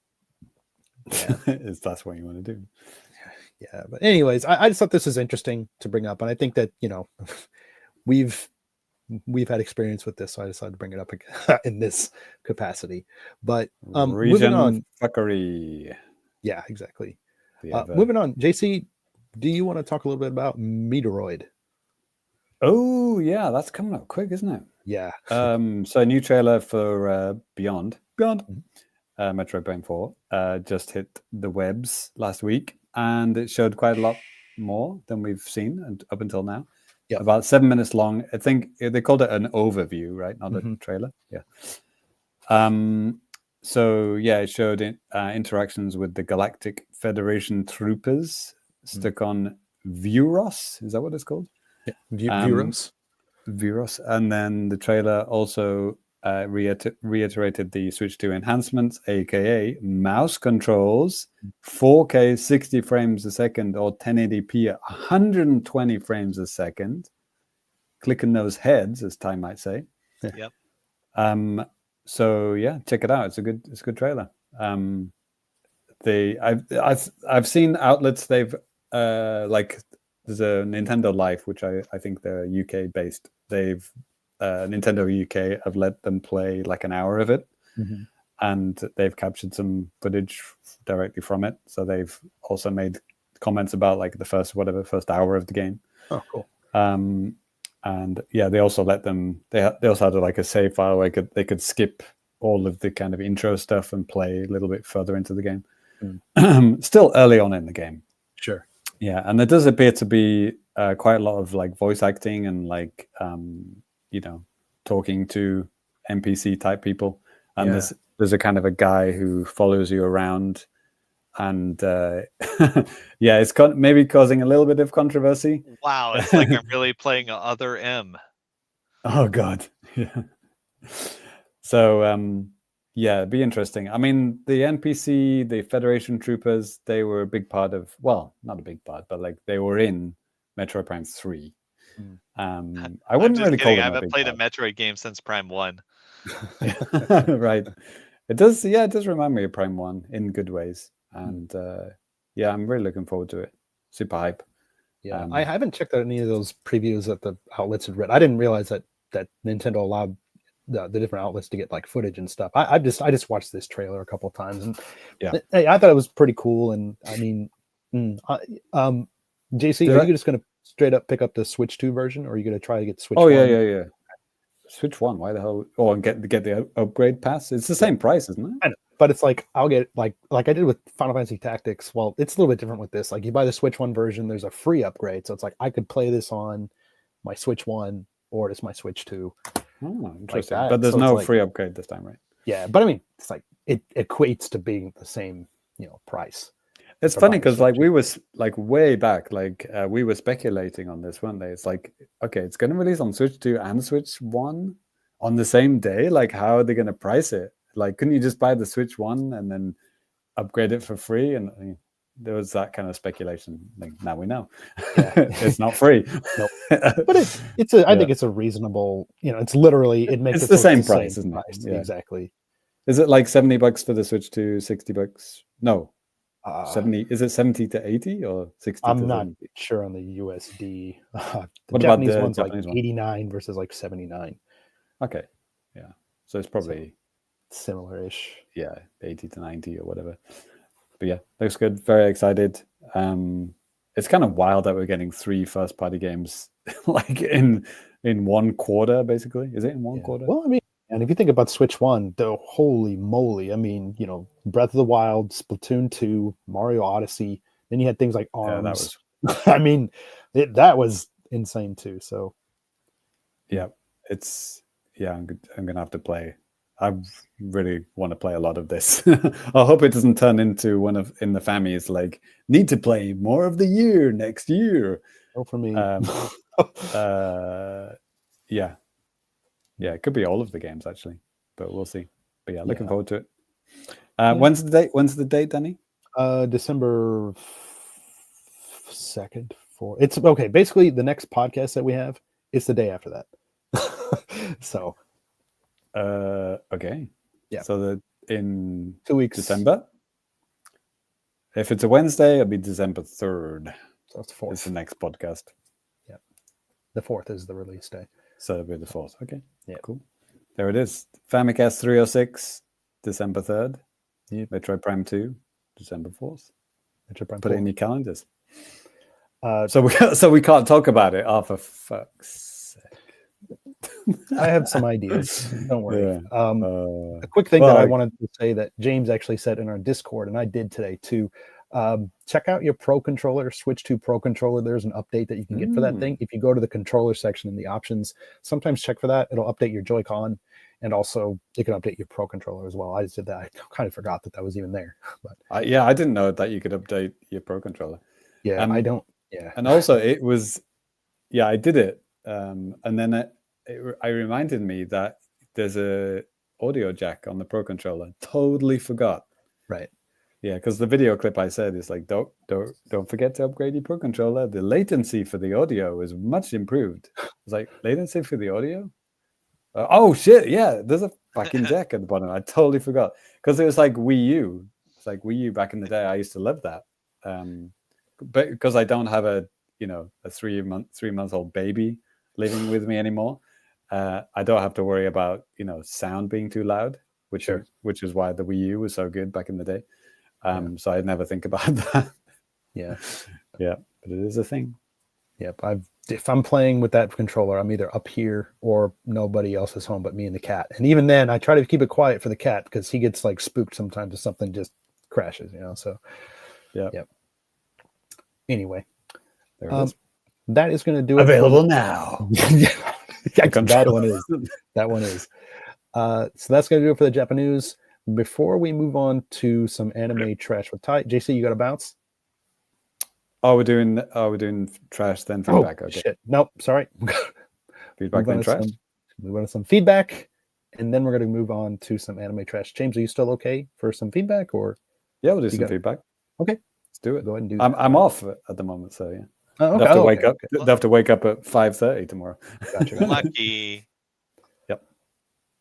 yeah, if that's what you want to do. Yeah. But anyways, I just thought this was interesting to bring up. And I think that, we've had experience with this. So I decided to bring it up in this capacity, but moving on. Fuckery. Yeah, exactly. Moving on, JC, do you want to talk a little bit about Metroid? Oh yeah, that's coming up quick, isn't it? Yeah. So a new trailer for Beyond Metroid Prime 4 just hit the webs last week, and it showed quite a lot more than we've seen up until now. Yeah, about 7 minutes long. I think they called it an overview, right? Not a trailer. Yeah. So yeah, it showed interactions with the Galactic Federation troopers stuck on Vuros. Is that what it's called? Yeah, Vuros. Vuros. And then the trailer also reiterated the Switch 2 enhancements, aka mouse controls, 4K 60 frames a second or 1080p at 120 frames a second. Clicking those heads, as Ty might say. Yep. So yeah, check it out. It's a good trailer. I've seen outlets. They've like there's a Nintendo Life, which I think they're UK based. They've Nintendo UK have let them play like an hour of it, and they've captured some footage directly from it. So they've also made comments about like the first hour of the game. Oh, cool. And yeah, they also let them. They also had like a save file where they could skip all of the kind of intro stuff and play a little bit further into the game. Still early on in the game. Sure. Yeah, and there does appear to be quite a lot of like voice acting and like talking to NPC type people. And there's a kind of a guy who follows you around. And yeah, it's maybe causing a little bit of controversy. Wow, it's like I'm really playing Other M. Oh God, yeah. So yeah, it'd be interesting. I mean, the NPC, the Federation troopers, they were a big part of. Well, not a big part, but like they were in Metroid Prime 3. I wouldn't really call them. I haven't played a Metroid game since Prime 1. Right. It does. Yeah, it does remind me of Prime 1 in good ways. And yeah, I'm really looking forward to it. Super hype. Yeah, I haven't checked out any of those previews that the outlets had read. I didn't realize that Nintendo allowed the different outlets to get like footage and stuff. I just watched this trailer a couple of times, and I thought it was pretty cool. And I mean, JC, are you just going to straight up pick up the Switch 2 version, or are you going to try to get Switch? Oh yeah. Switch 1. Why the hell? Oh, and get the upgrade pass. It's the same price, isn't it? I know. But it's like I'll get like I did with Final Fantasy Tactics. Well, it's a little bit different with this. Like you buy the Switch 1 version, there's a free upgrade. So it's like I could play this on my Switch 1 or it's my Switch 2. Oh, interesting. Like but there's no free upgrade this time, right? Yeah, but I mean, it's like it equates to being the same, price. It's funny because like we was like way back, like we were speculating on this, weren't they? It's like, okay, it's going to release on Switch 2 and Switch 1 on the same day. Like, how are they going to price it? Like, couldn't you just buy the Switch 1 and then upgrade it for free? And there was that kind of speculation. Like, now we know. Yeah. It's not free. Nope. But it's I think it's a reasonable, it's literally, it makes it's the same price, isn't it? Yeah. Exactly. Is it like $70 for the Switch 2, $60? No. 70, is it 70 to 80 or 60 I'm to not 70? Sure on the USD. What Japanese about the one's Japanese like one? 89 versus like 79. Okay. Yeah. So it's probably similar-ish. Yeah, 80 to 90 or whatever. But yeah, looks good. Very excited. It's kind of wild that we're getting 3 first-party games like in one quarter, basically. Is it in one quarter? Well, I mean, and if you think about Switch 1, holy moly, I mean, Breath of the Wild, Splatoon 2, Mario Odyssey, then you had things like ARMS. I mean, that was insane too. So, yeah. it's I'm gonna have to play. I really want to play a lot of this. I hope it doesn't turn into one of in the Fammies like need to play more of the year next year. Oh, for me. Yeah, it could be all of the games actually, but we'll see. But looking forward to it. When's the date? When's the date, Danny? December 2nd. It's okay. Basically, the next podcast that we have is the day after that. So. Okay. Yeah. So in 2 weeks. December. If it's a Wednesday, it'll be December 3rd. So it's the 4th. It's the next podcast. Yeah. The 4th is the release day. So it'll be the 4th. Okay. Yeah. Cool. There it is. Famicast 306, December 3rd. Yeah. Metroid Prime 2, December 4th. Metroid Prime Put 4. it in your calendars. So we can't talk about it. Oh, for fuck's sake. I have some ideas. Don't worry. Yeah. A quick thing that I wanted to say that James actually said in our Discord, and I did today too. Check out your Pro Controller, Switch 2 Pro Controller. There's an update that you can get for that thing. If you go to the controller section in the options, sometimes check for that. It'll update your Joy-Con, and also it can update your Pro Controller as well. I just did that. I kind of forgot that was even there. But I didn't know that you could update your Pro Controller. Yeah, I don't. Yeah. And also it was, I did it. And then I reminded me that there's a audio jack on the Pro Controller. Totally forgot. Right. Yeah, because the video clip I said is like, don't forget to upgrade your Pro Controller. The latency for the audio is much improved. It's like, latency for the audio? Oh shit! Yeah, there's a fucking jack at the bottom. I totally forgot because it was like Wii U. It's like Wii U back in the day. I used to love that. But because I don't have a 3-month-old baby living with me anymore, I don't have to worry about sound being too loud, which is why the Wii U was so good back in the day. So I'd never think about that. Yeah, but it is a thing. Yep. If I'm playing with that controller, I'm either up here or nobody else is home but me and the cat. And even then, I try to keep it quiet for the cat because he gets like spooked sometimes if something just crashes. So yep. Anyway, there it is. that is going to do it. Available now. That one is. So that's going to do it for the JAPANews. Before we move on to some anime trash with Ty, JC, you got a bounce? We're doing trash then feedback. Okay. Shit. Nope. Sorry. Feedback then trash. We want some feedback, and then we're going to move on to some anime trash. James, are you still okay for some feedback, or? Yeah, we'll do some feedback. Okay, let's do it. Go ahead and do that. I'm off at the moment, so yeah. Oh, okay. They have to wake up at 5:30 tomorrow. Gotcha. Lucky. Yep.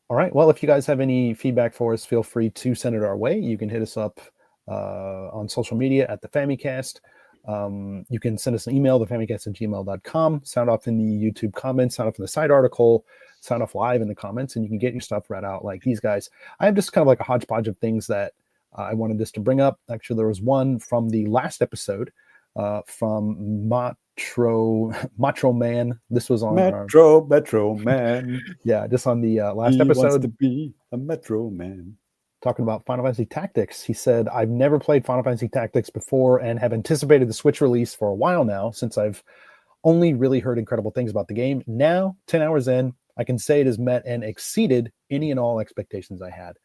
All right. Well, if you guys have any feedback for us, feel free to send it our way. You can hit us up on social media at the Famicast. You can send us an email, thefamicast@gmail.com. Sound off in the YouTube comments, sound off in the side article, sound off live in the comments, and you can get your stuff read out like these guys. I have just kind of like a hodgepodge of things that I wanted us to bring up. Actually, there was one from the last episode from Macho Man. This was on Metro Man. Yeah, just on the last he episode. Wants to be a Metro Man. Talking about Final Fantasy Tactics. He said, I've never played Final Fantasy Tactics before and have anticipated the Switch release for a while now, since I've only really heard incredible things about the game. Now, 10 hours in, I can say it has met and exceeded any and all expectations I had.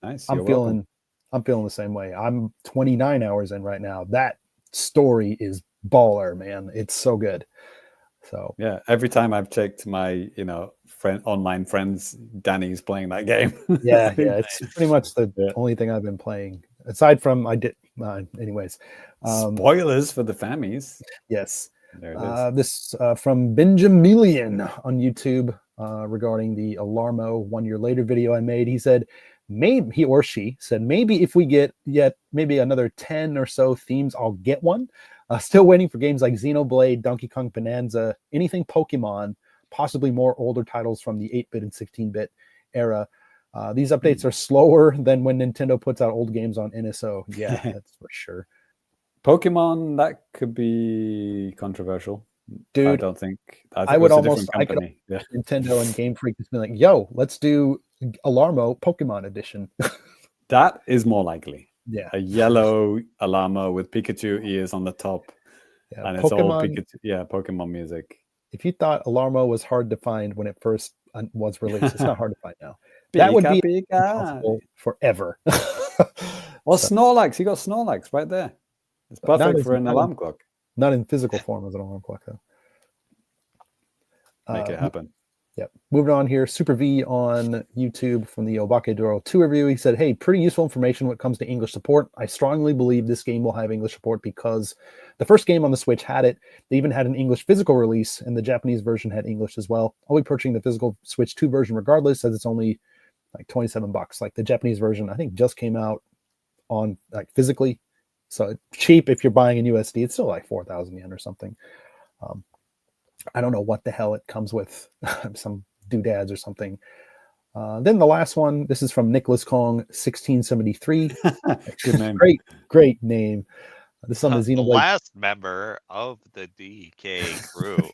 Nice. I'm feeling the same way. I'm 29 hours in right now. That story is baller, man. It's so good. So yeah, every time I've checked my online friends, Danny's playing that game. yeah, it's pretty much the only thing I've been playing aside from anyways. Spoilers for the Fammies. Yes. There it is. This from Benjamilian on YouTube regarding the Alarmo 1 year later video I made. He said, maybe if we get maybe another 10 or so themes, I'll get one. Still waiting for games like Xenoblade, Donkey Kong Bonanza, anything Pokemon, possibly more older titles from the 8-bit and 16-bit era. These updates are slower than when Nintendo puts out old games on NSO. Yeah, that's for sure. Pokemon, that could be controversial. Dude, I don't think. I could Nintendo and Game Freak just be like, yo, let's do Alarmo Pokemon edition. That is more likely. Yeah. A yellow Alarmo with Pikachu ears on the top. Yeah, and it's all Pikachu. Yeah, Pokemon music. if you thought Alarmo was hard to find when it first was released, it's not hard to find now. That would be impossible forever. Well, Snorlax, you got Snorlax right there. It's perfect for an alarm clock. Not in physical form as an alarm clock, though. Make it happen. Yep. Moving on here, Super V on YouTube from the Obake Doro 2 review. He said, hey, pretty useful information when it comes to English support. I strongly believe this game will have English support because the first game on the Switch had it. They even had an English physical release, and the Japanese version had English as well. I'll be purchasing the physical Switch 2 version regardless, as it's only like $27. Like the Japanese version, I think just came out on like physically. So cheap if you're buying in USD. It's still like 4,000 yen or something. I don't know what the hell it comes with, some doodads or something. Then the last one, this is from Nicholas Kong, 1673. Good name. Great name. This is on the Xenoblade. Last member of the DK crew.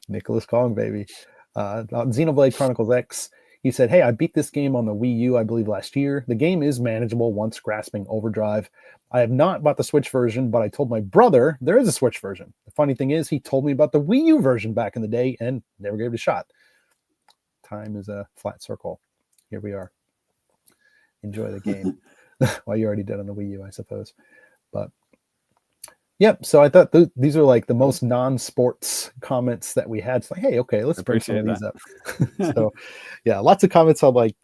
Nicholas Kong, baby. On Xenoblade Chronicles X, he said, hey, I beat this game on the Wii U, I believe, last year. The game is manageable once grasping overdrive. I have not bought the Switch version, but I told my brother there is a Switch version. The funny thing is, he told me about the Wii U version back in the day and never gave it a shot. Time is a flat circle. Here we are. Enjoy the game. Well, you already did on the Wii U, I suppose. But, yep, so I thought these are like the most non-sports comments that we had. It's like, hey, okay, let's bring some of these up. So, yeah, lots of comments on like,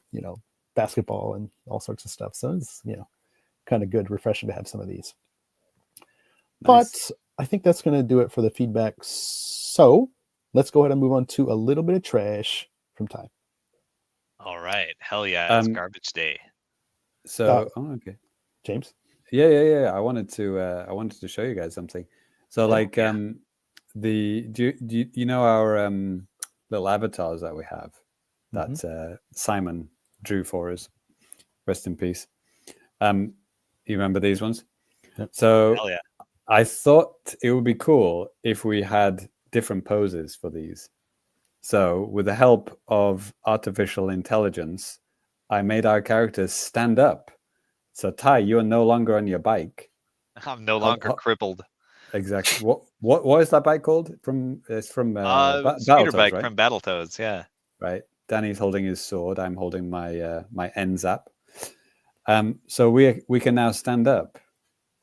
basketball and all sorts of stuff. So it's, kind of good, refreshing to have some of these. Nice. But I think that's going to do it for the feedback. So let's go ahead and move on to a little bit of trash from Ty. All right. Hell yeah. It's garbage day. So, okay. James? Yeah. I wanted to show you guys something. So do you know our little avatars that we have that Simon drew for us? Rest in peace. You remember these ones? Yep. So Hell yeah. I thought it would be cool if we had different poses for these. So with the help of artificial intelligence, I made our characters stand up. So Ty, you are no longer on your bike. I'm no longer crippled. Exactly. What is that bike called? It's from Speeder bike, right? from Battletoads, yeah. Right. Danny's holding his sword. I'm holding my my NZAP. So we can now stand up,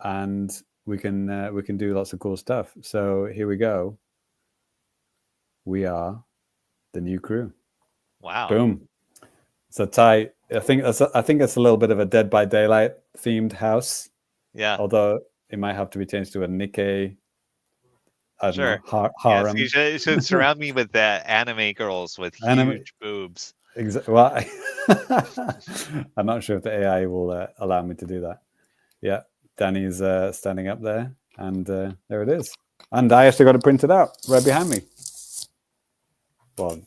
and we can do lots of cool stuff. So here we go. We are the new crew. Wow. Boom. So Ty, I think it's a little bit of a Dead by Daylight themed house. Yeah. Although it might have to be changed to a Nikkei. I don't know, harem. Yes, you should surround me with anime girls with huge boobs. Exactly. Well, I'm not sure if the AI will allow me to do that. Yeah, Danny's standing up there, and there it is. And I actually got to print it out right behind me. Well,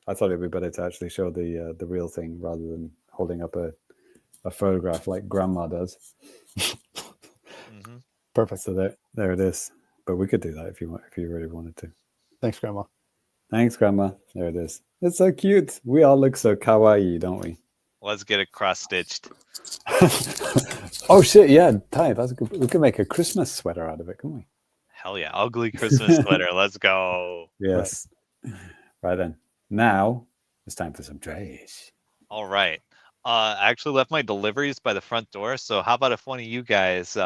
I thought it'd be better to actually show the real thing rather than holding up a photograph like Grandma does. Mm-hmm. Perfect. So there it is. But we could do that if you really wanted to. Thanks, Grandma. Thanks, Grandma. There it is. It's so cute. We all look so kawaii, don't we? Let's get it cross-stitched. Oh, shit, yeah. Ty, that's good. We could make a Christmas sweater out of it, couldn't we? Hell yeah. Ugly Christmas sweater. Let's go. Yes. Right then. Now, it's time for some trash. All right. I actually left my deliveries by the front door, so how about if one of you guys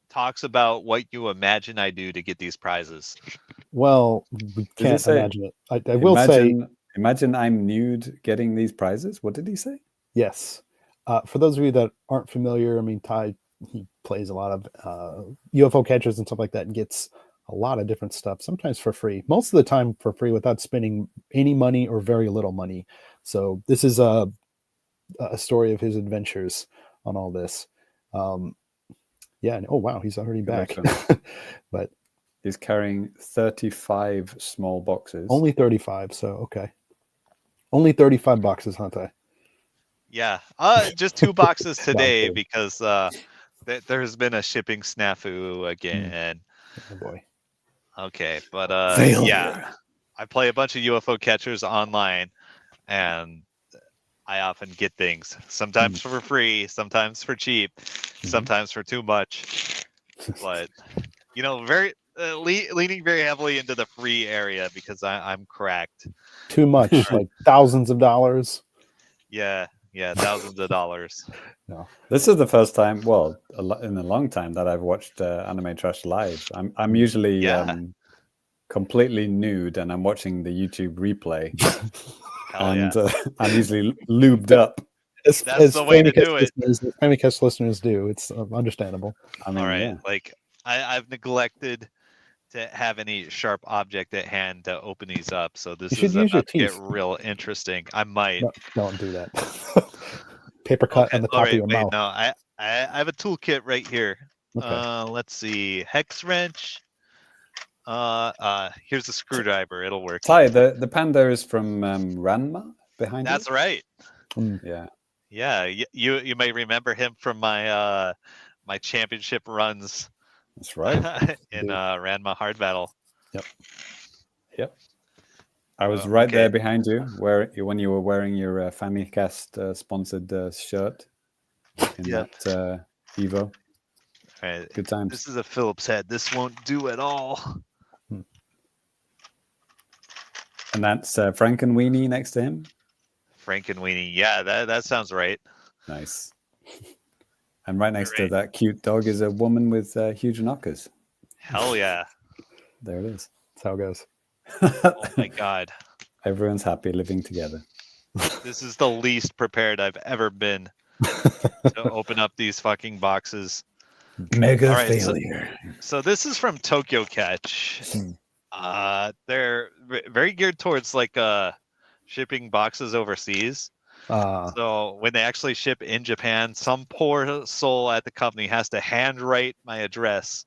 talks about what you imagine I do to get these prizes? Well, we can't imagine it. I will say... Imagine I'm nude getting these prizes? What did he say? Yes. For those of you that aren't familiar, I mean, Ty, he plays a lot of UFO catchers and stuff like that and gets a lot of different stuff, sometimes for free. Most of the time for free without spending any money or very little money. So this is a story of his adventures on all this. Yeah. And, oh, wow. He's already back. But he's carrying 35 small boxes. Only 35. So, okay. Only 35 boxes, huh, Ty? Yeah. Just 2 boxes today because there's been a shipping snafu again. Oh, boy. Okay. But yeah, I play a bunch of UFO catchers online, and I often get things, sometimes for free, sometimes for cheap, sometimes for too much. But, leaning very heavily into the free area because I'm cracked. Too much, like thousands of dollars. Yeah, thousands of dollars. No. This is the first time, well, in a long time that I've watched Anime Trash live. I'm usually completely nude and I'm watching the YouTube replay. And I'm usually lubed up. That's the way to do it. Famicast listeners do. It's understandable. I mean, all right, like I've neglected to have any sharp object at hand to open these up, so this is about to get real interesting. I might. No, don't do that. Paper cut on the top of your mouth. No, I have a toolkit right here. Okay. Let's see, hex wrench. Here's a screwdriver. It'll work. Ty, the panda is from Ranma behind That's you? right. Yeah. Yeah, you may remember him from my my championship runs. That's right. In Ranma Hard Battle. Yep. I was right there behind you, when you were wearing your Famicast sponsored shirt in that Evo. All right. Good times. This is a Phillips head. This won't do at all. And that's Frankenweenie next to him. Frankenweenie. Yeah, that sounds right. Nice. And right next to that cute dog is a woman with huge knockers. Hell yeah. There it is. That's how it goes. Oh my god. Everyone's happy living together. This is the least prepared I've ever been to open up these fucking boxes. Mega failure. So this is from Tokyo Catch. They're very geared towards like shipping boxes overseas. So when they actually ship in Japan, some poor soul at the company has to handwrite my address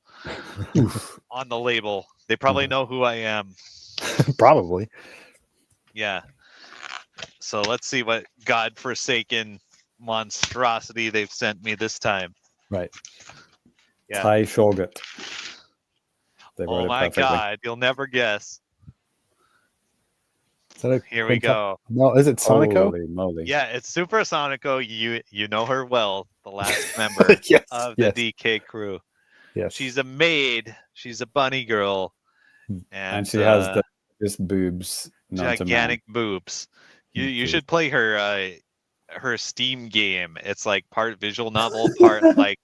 on the label. They probably know who I am. Probably. Yeah. So let's see what godforsaken monstrosity they've sent me this time. Right. Yeah. Thai Shogut. Oh my god, you'll never guess. Here we go. No, is it Sonico? Holy moly. Yeah, it's Super Sonico. You know her well, the last member of the DK crew. Yes. She's a maid. She's a bunny girl. And she has the biggest boobs. Gigantic boobs. You should play her Steam game. It's like part visual novel, part like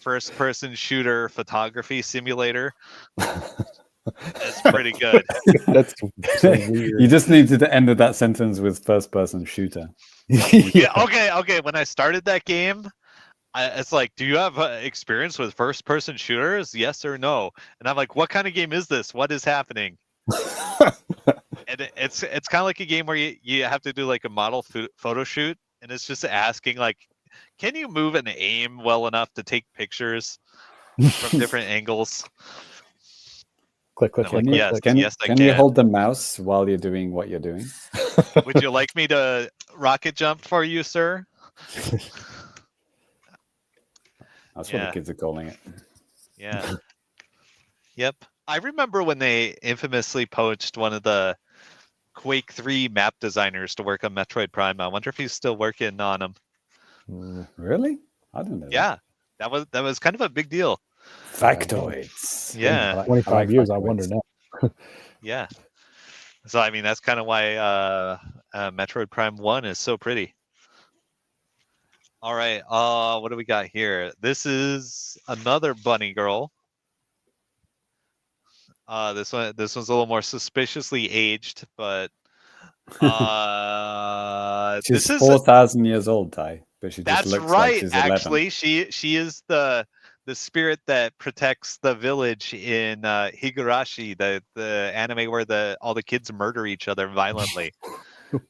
first person shooter photography simulator. It's pretty good. That's so weird. You just needed to end that sentence with first person shooter. Yeah, okay. When I started that game, it's like, do you have experience with first person shooters? Yes or no? And I'm like, what kind of game is this? What is happening? And it's kind of like a game where you have to do like a model photo shoot, and it's just asking like, can you move and aim well enough to take pictures from different angles? Click. Like, yes, I can. Can you hold the mouse while you're doing what you're doing? Would you like me to rocket jump for you, sir? That's what the kids are calling it. Yeah. Yep. I remember when they infamously poached one of the Quake 3 map designers to work on Metroid Prime. I wonder if he's still working on them. Really? I don't know. Yeah. That was kind of a big deal. Factoids. Yeah. 25 years, I wonder now. Yeah. So, I mean, that's kind of why Metroid Prime 1 is so pretty. All right. What do we got here? This is another bunny girl. This one's a little more suspiciously aged, but she's 4,000 years old, Ty. But she just that's looks right. Like she's 11. Actually, she is the spirit that protects the village in Higurashi, the anime where all the kids murder each other violently.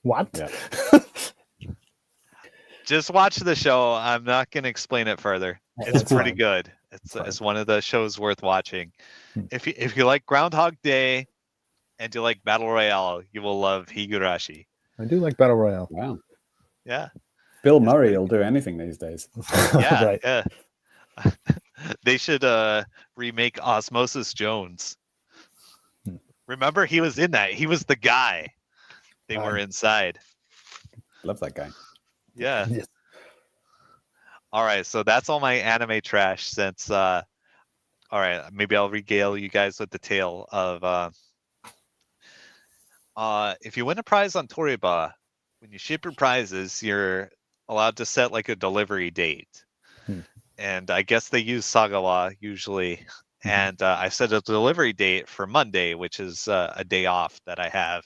What? Yeah. Just watch the show. I'm not going to explain it further. It's pretty good. It's one of the shows worth watching. If you like Groundhog Day and you like Battle Royale, you will love Higurashi. I do like Battle Royale. Wow. Yeah. Bill Murray will do anything these days. Yeah. Right. Yeah. They should remake Osmosis Jones. Remember, he was in that. He was the guy. They were inside. Love that guy. Yeah. Yes. All right, so that's all my anime trash since all right, maybe I'll regale you guys with the tale of if you win a prize on Toriba, when you ship your prizes, you're allowed to set like a delivery date. And I guess they use Sagawa usually. And I set a delivery date for Monday, which is a day off that I have.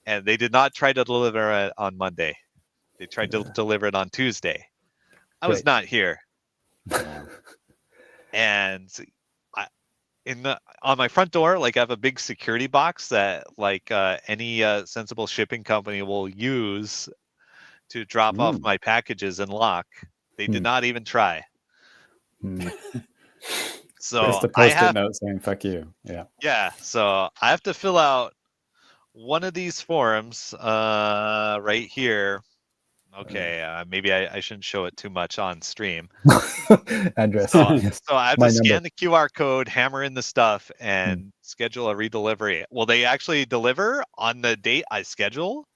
And they did not try to deliver it on Monday. They tried to deliver it on Tuesday. I was not here. And on my front door, like I have a big security box that like any sensible shipping company will use to drop off my packages and lock. They did not even try. So Just a post-it note saying "fuck you." Yeah. Yeah. So I have to fill out one of these forms right here. Okay, maybe I shouldn't show it too much on stream. Address. So I have My to scan number. the QR code, hammer in the stuff, and schedule a redelivery. Will they actually deliver on the date I schedule?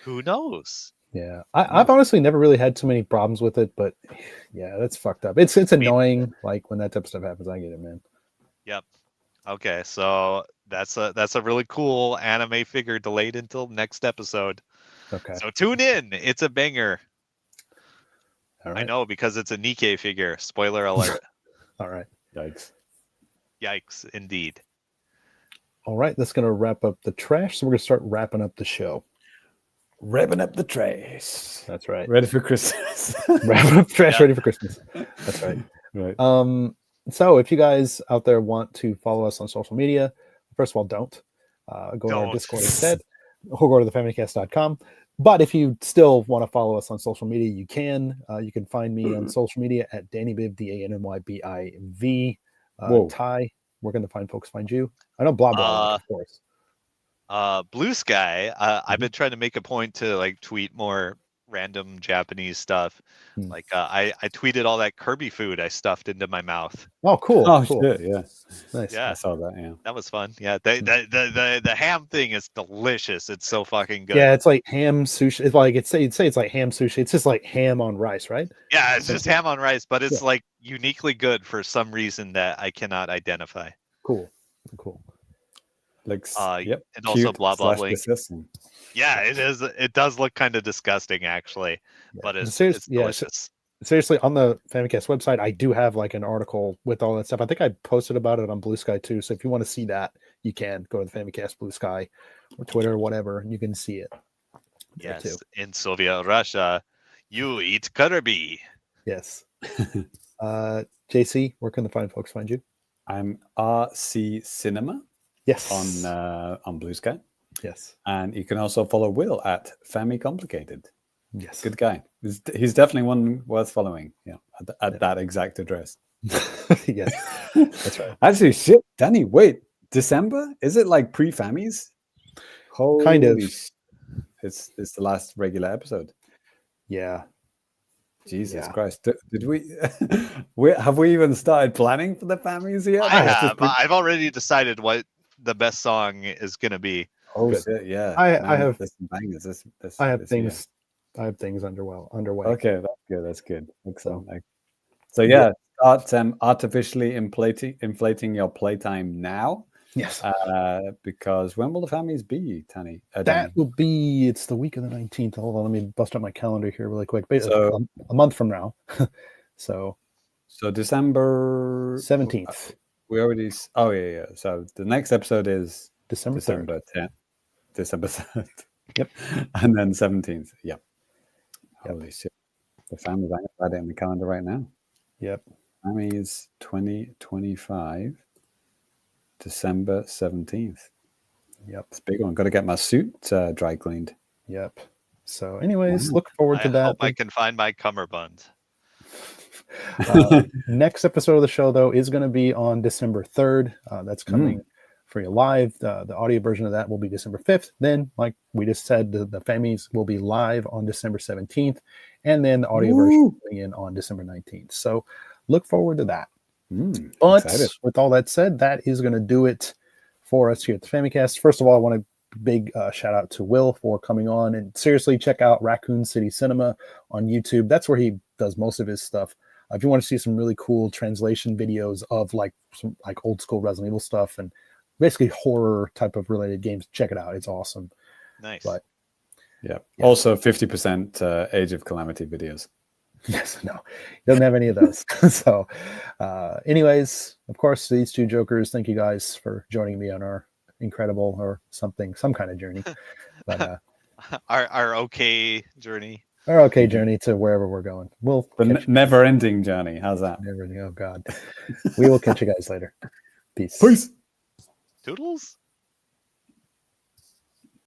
Who knows? Yeah, I've honestly never really had too many problems with it, but yeah, that's fucked up. It's annoying, like when that type of stuff happens. I get it, man. Yep. Okay, so that's a really cool anime figure delayed until next episode. Okay. So tune in. It's a banger. All right. I know because it's a Nikkei figure. Spoiler alert. All right. Yikes. Yikes, indeed. All right, that's gonna wrap up the trash. So we're gonna start wrapping up the show. Wrapping up the trash. That's right. Ready for Christmas. Wrapping up the trash, ready for Christmas. That's right. Right. So if you guys out there want to follow us on social media, first of all, don't go to our Discord instead, or go to thefamicast.com. But if you still want to follow us on social media, you can. You can find me on social media at DannyBiv, DANNYBIV. Ty, where can the fine folks find you? I know blah blah, of course. Bluesky. I've been trying to make a point to like tweet more random Japanese stuff. Like I tweeted all that Kirby food I stuffed into my mouth. Oh, cool. Oh cool. shit, yeah. Nice. Yeah, I saw that. Yeah, that was fun. Yeah, the ham thing is delicious. It's so fucking good. Yeah, it's like ham sushi. It's like you'd say it's like ham sushi. It's just like ham on rice, right? Yeah, it's just ham on rice, but it's like uniquely good for some reason that I cannot identify. Cool. looks and also blah blah blah. disgusting. Yeah, it is. It does look kind of disgusting, actually, but it's delicious. Seriously, on the Famicast website, I do have like an article with all that stuff. I think I posted about it on Bluesky too. So if you want to see that, you can go to the Famicast Bluesky or Twitter or whatever, and you can see it. Yes, in Soviet Russia, you eat Kirby. Yes. JC, where can the fine folks find you? I'm RC Cinema. Yes. On Bluesky. Yes. And you can also follow Will at FamiComplicated. Yes. Good guy. He's definitely one worth following. Yeah. At that exact address. Yes. That's right. Actually, shit, Danny, wait. December? Is it like pre-Fammies? Kind of. It's the last regular episode. Yeah. Jesus Christ. Did we have we even started planning for the Fammies yet? I have. I've already decided what the best song is going to be. Oh shit, yeah. I have some bangers. I have things. Yeah. I have things underway. Okay, that's good. Excellent. So yeah, start artificially inflating your playtime now. Yes. Because when will the Fammies be, Tanny? That will be. It's the week of the 19th. Hold on, let me bust up my calendar here really quick. So, a month from now. So December 17th. We already. Oh yeah. So the next episode is December 10th. December 3rd. Yep. And then 17th. Yep. Holy shit. The Fammies, I have that in the calendar right now. Yep. Fammies 2025, December 17th. Yep. It's a big one. Got to get my suit dry cleaned. Yep. So anyways, look forward to that. I hope I can find my cummerbund. Next episode of the show, though, is going to be on December 3rd. That's coming for you live. The audio version of that will be December 5th. Then, like we just said, the Fammies will be live on December 17th. And then the audio version will be in on December 19th. So look forward to that. But excited. With all that said, that is going to do it for us here at the Famicast. First of all, I want to big shout out to Will for coming on, and seriously check out Raccoon City Cinema on YouTube. That's where he does most of his stuff. if you want to see some really cool translation videos of like some like old school Resident Evil stuff and basically horror type of related games, check it out. It's awesome. Nice. But yeah. Also 50% Age of Calamity videos. yes, no, he doesn't have any of those. So, anyways, of course, these two jokers, thank you guys for joining me on our incredible or some kind of journey. But our okay journey. our okay journey to wherever we're going. We'll The never-ending journey. How's that? never. Oh God, we will catch you guys later. Peace. Peace. Toodles.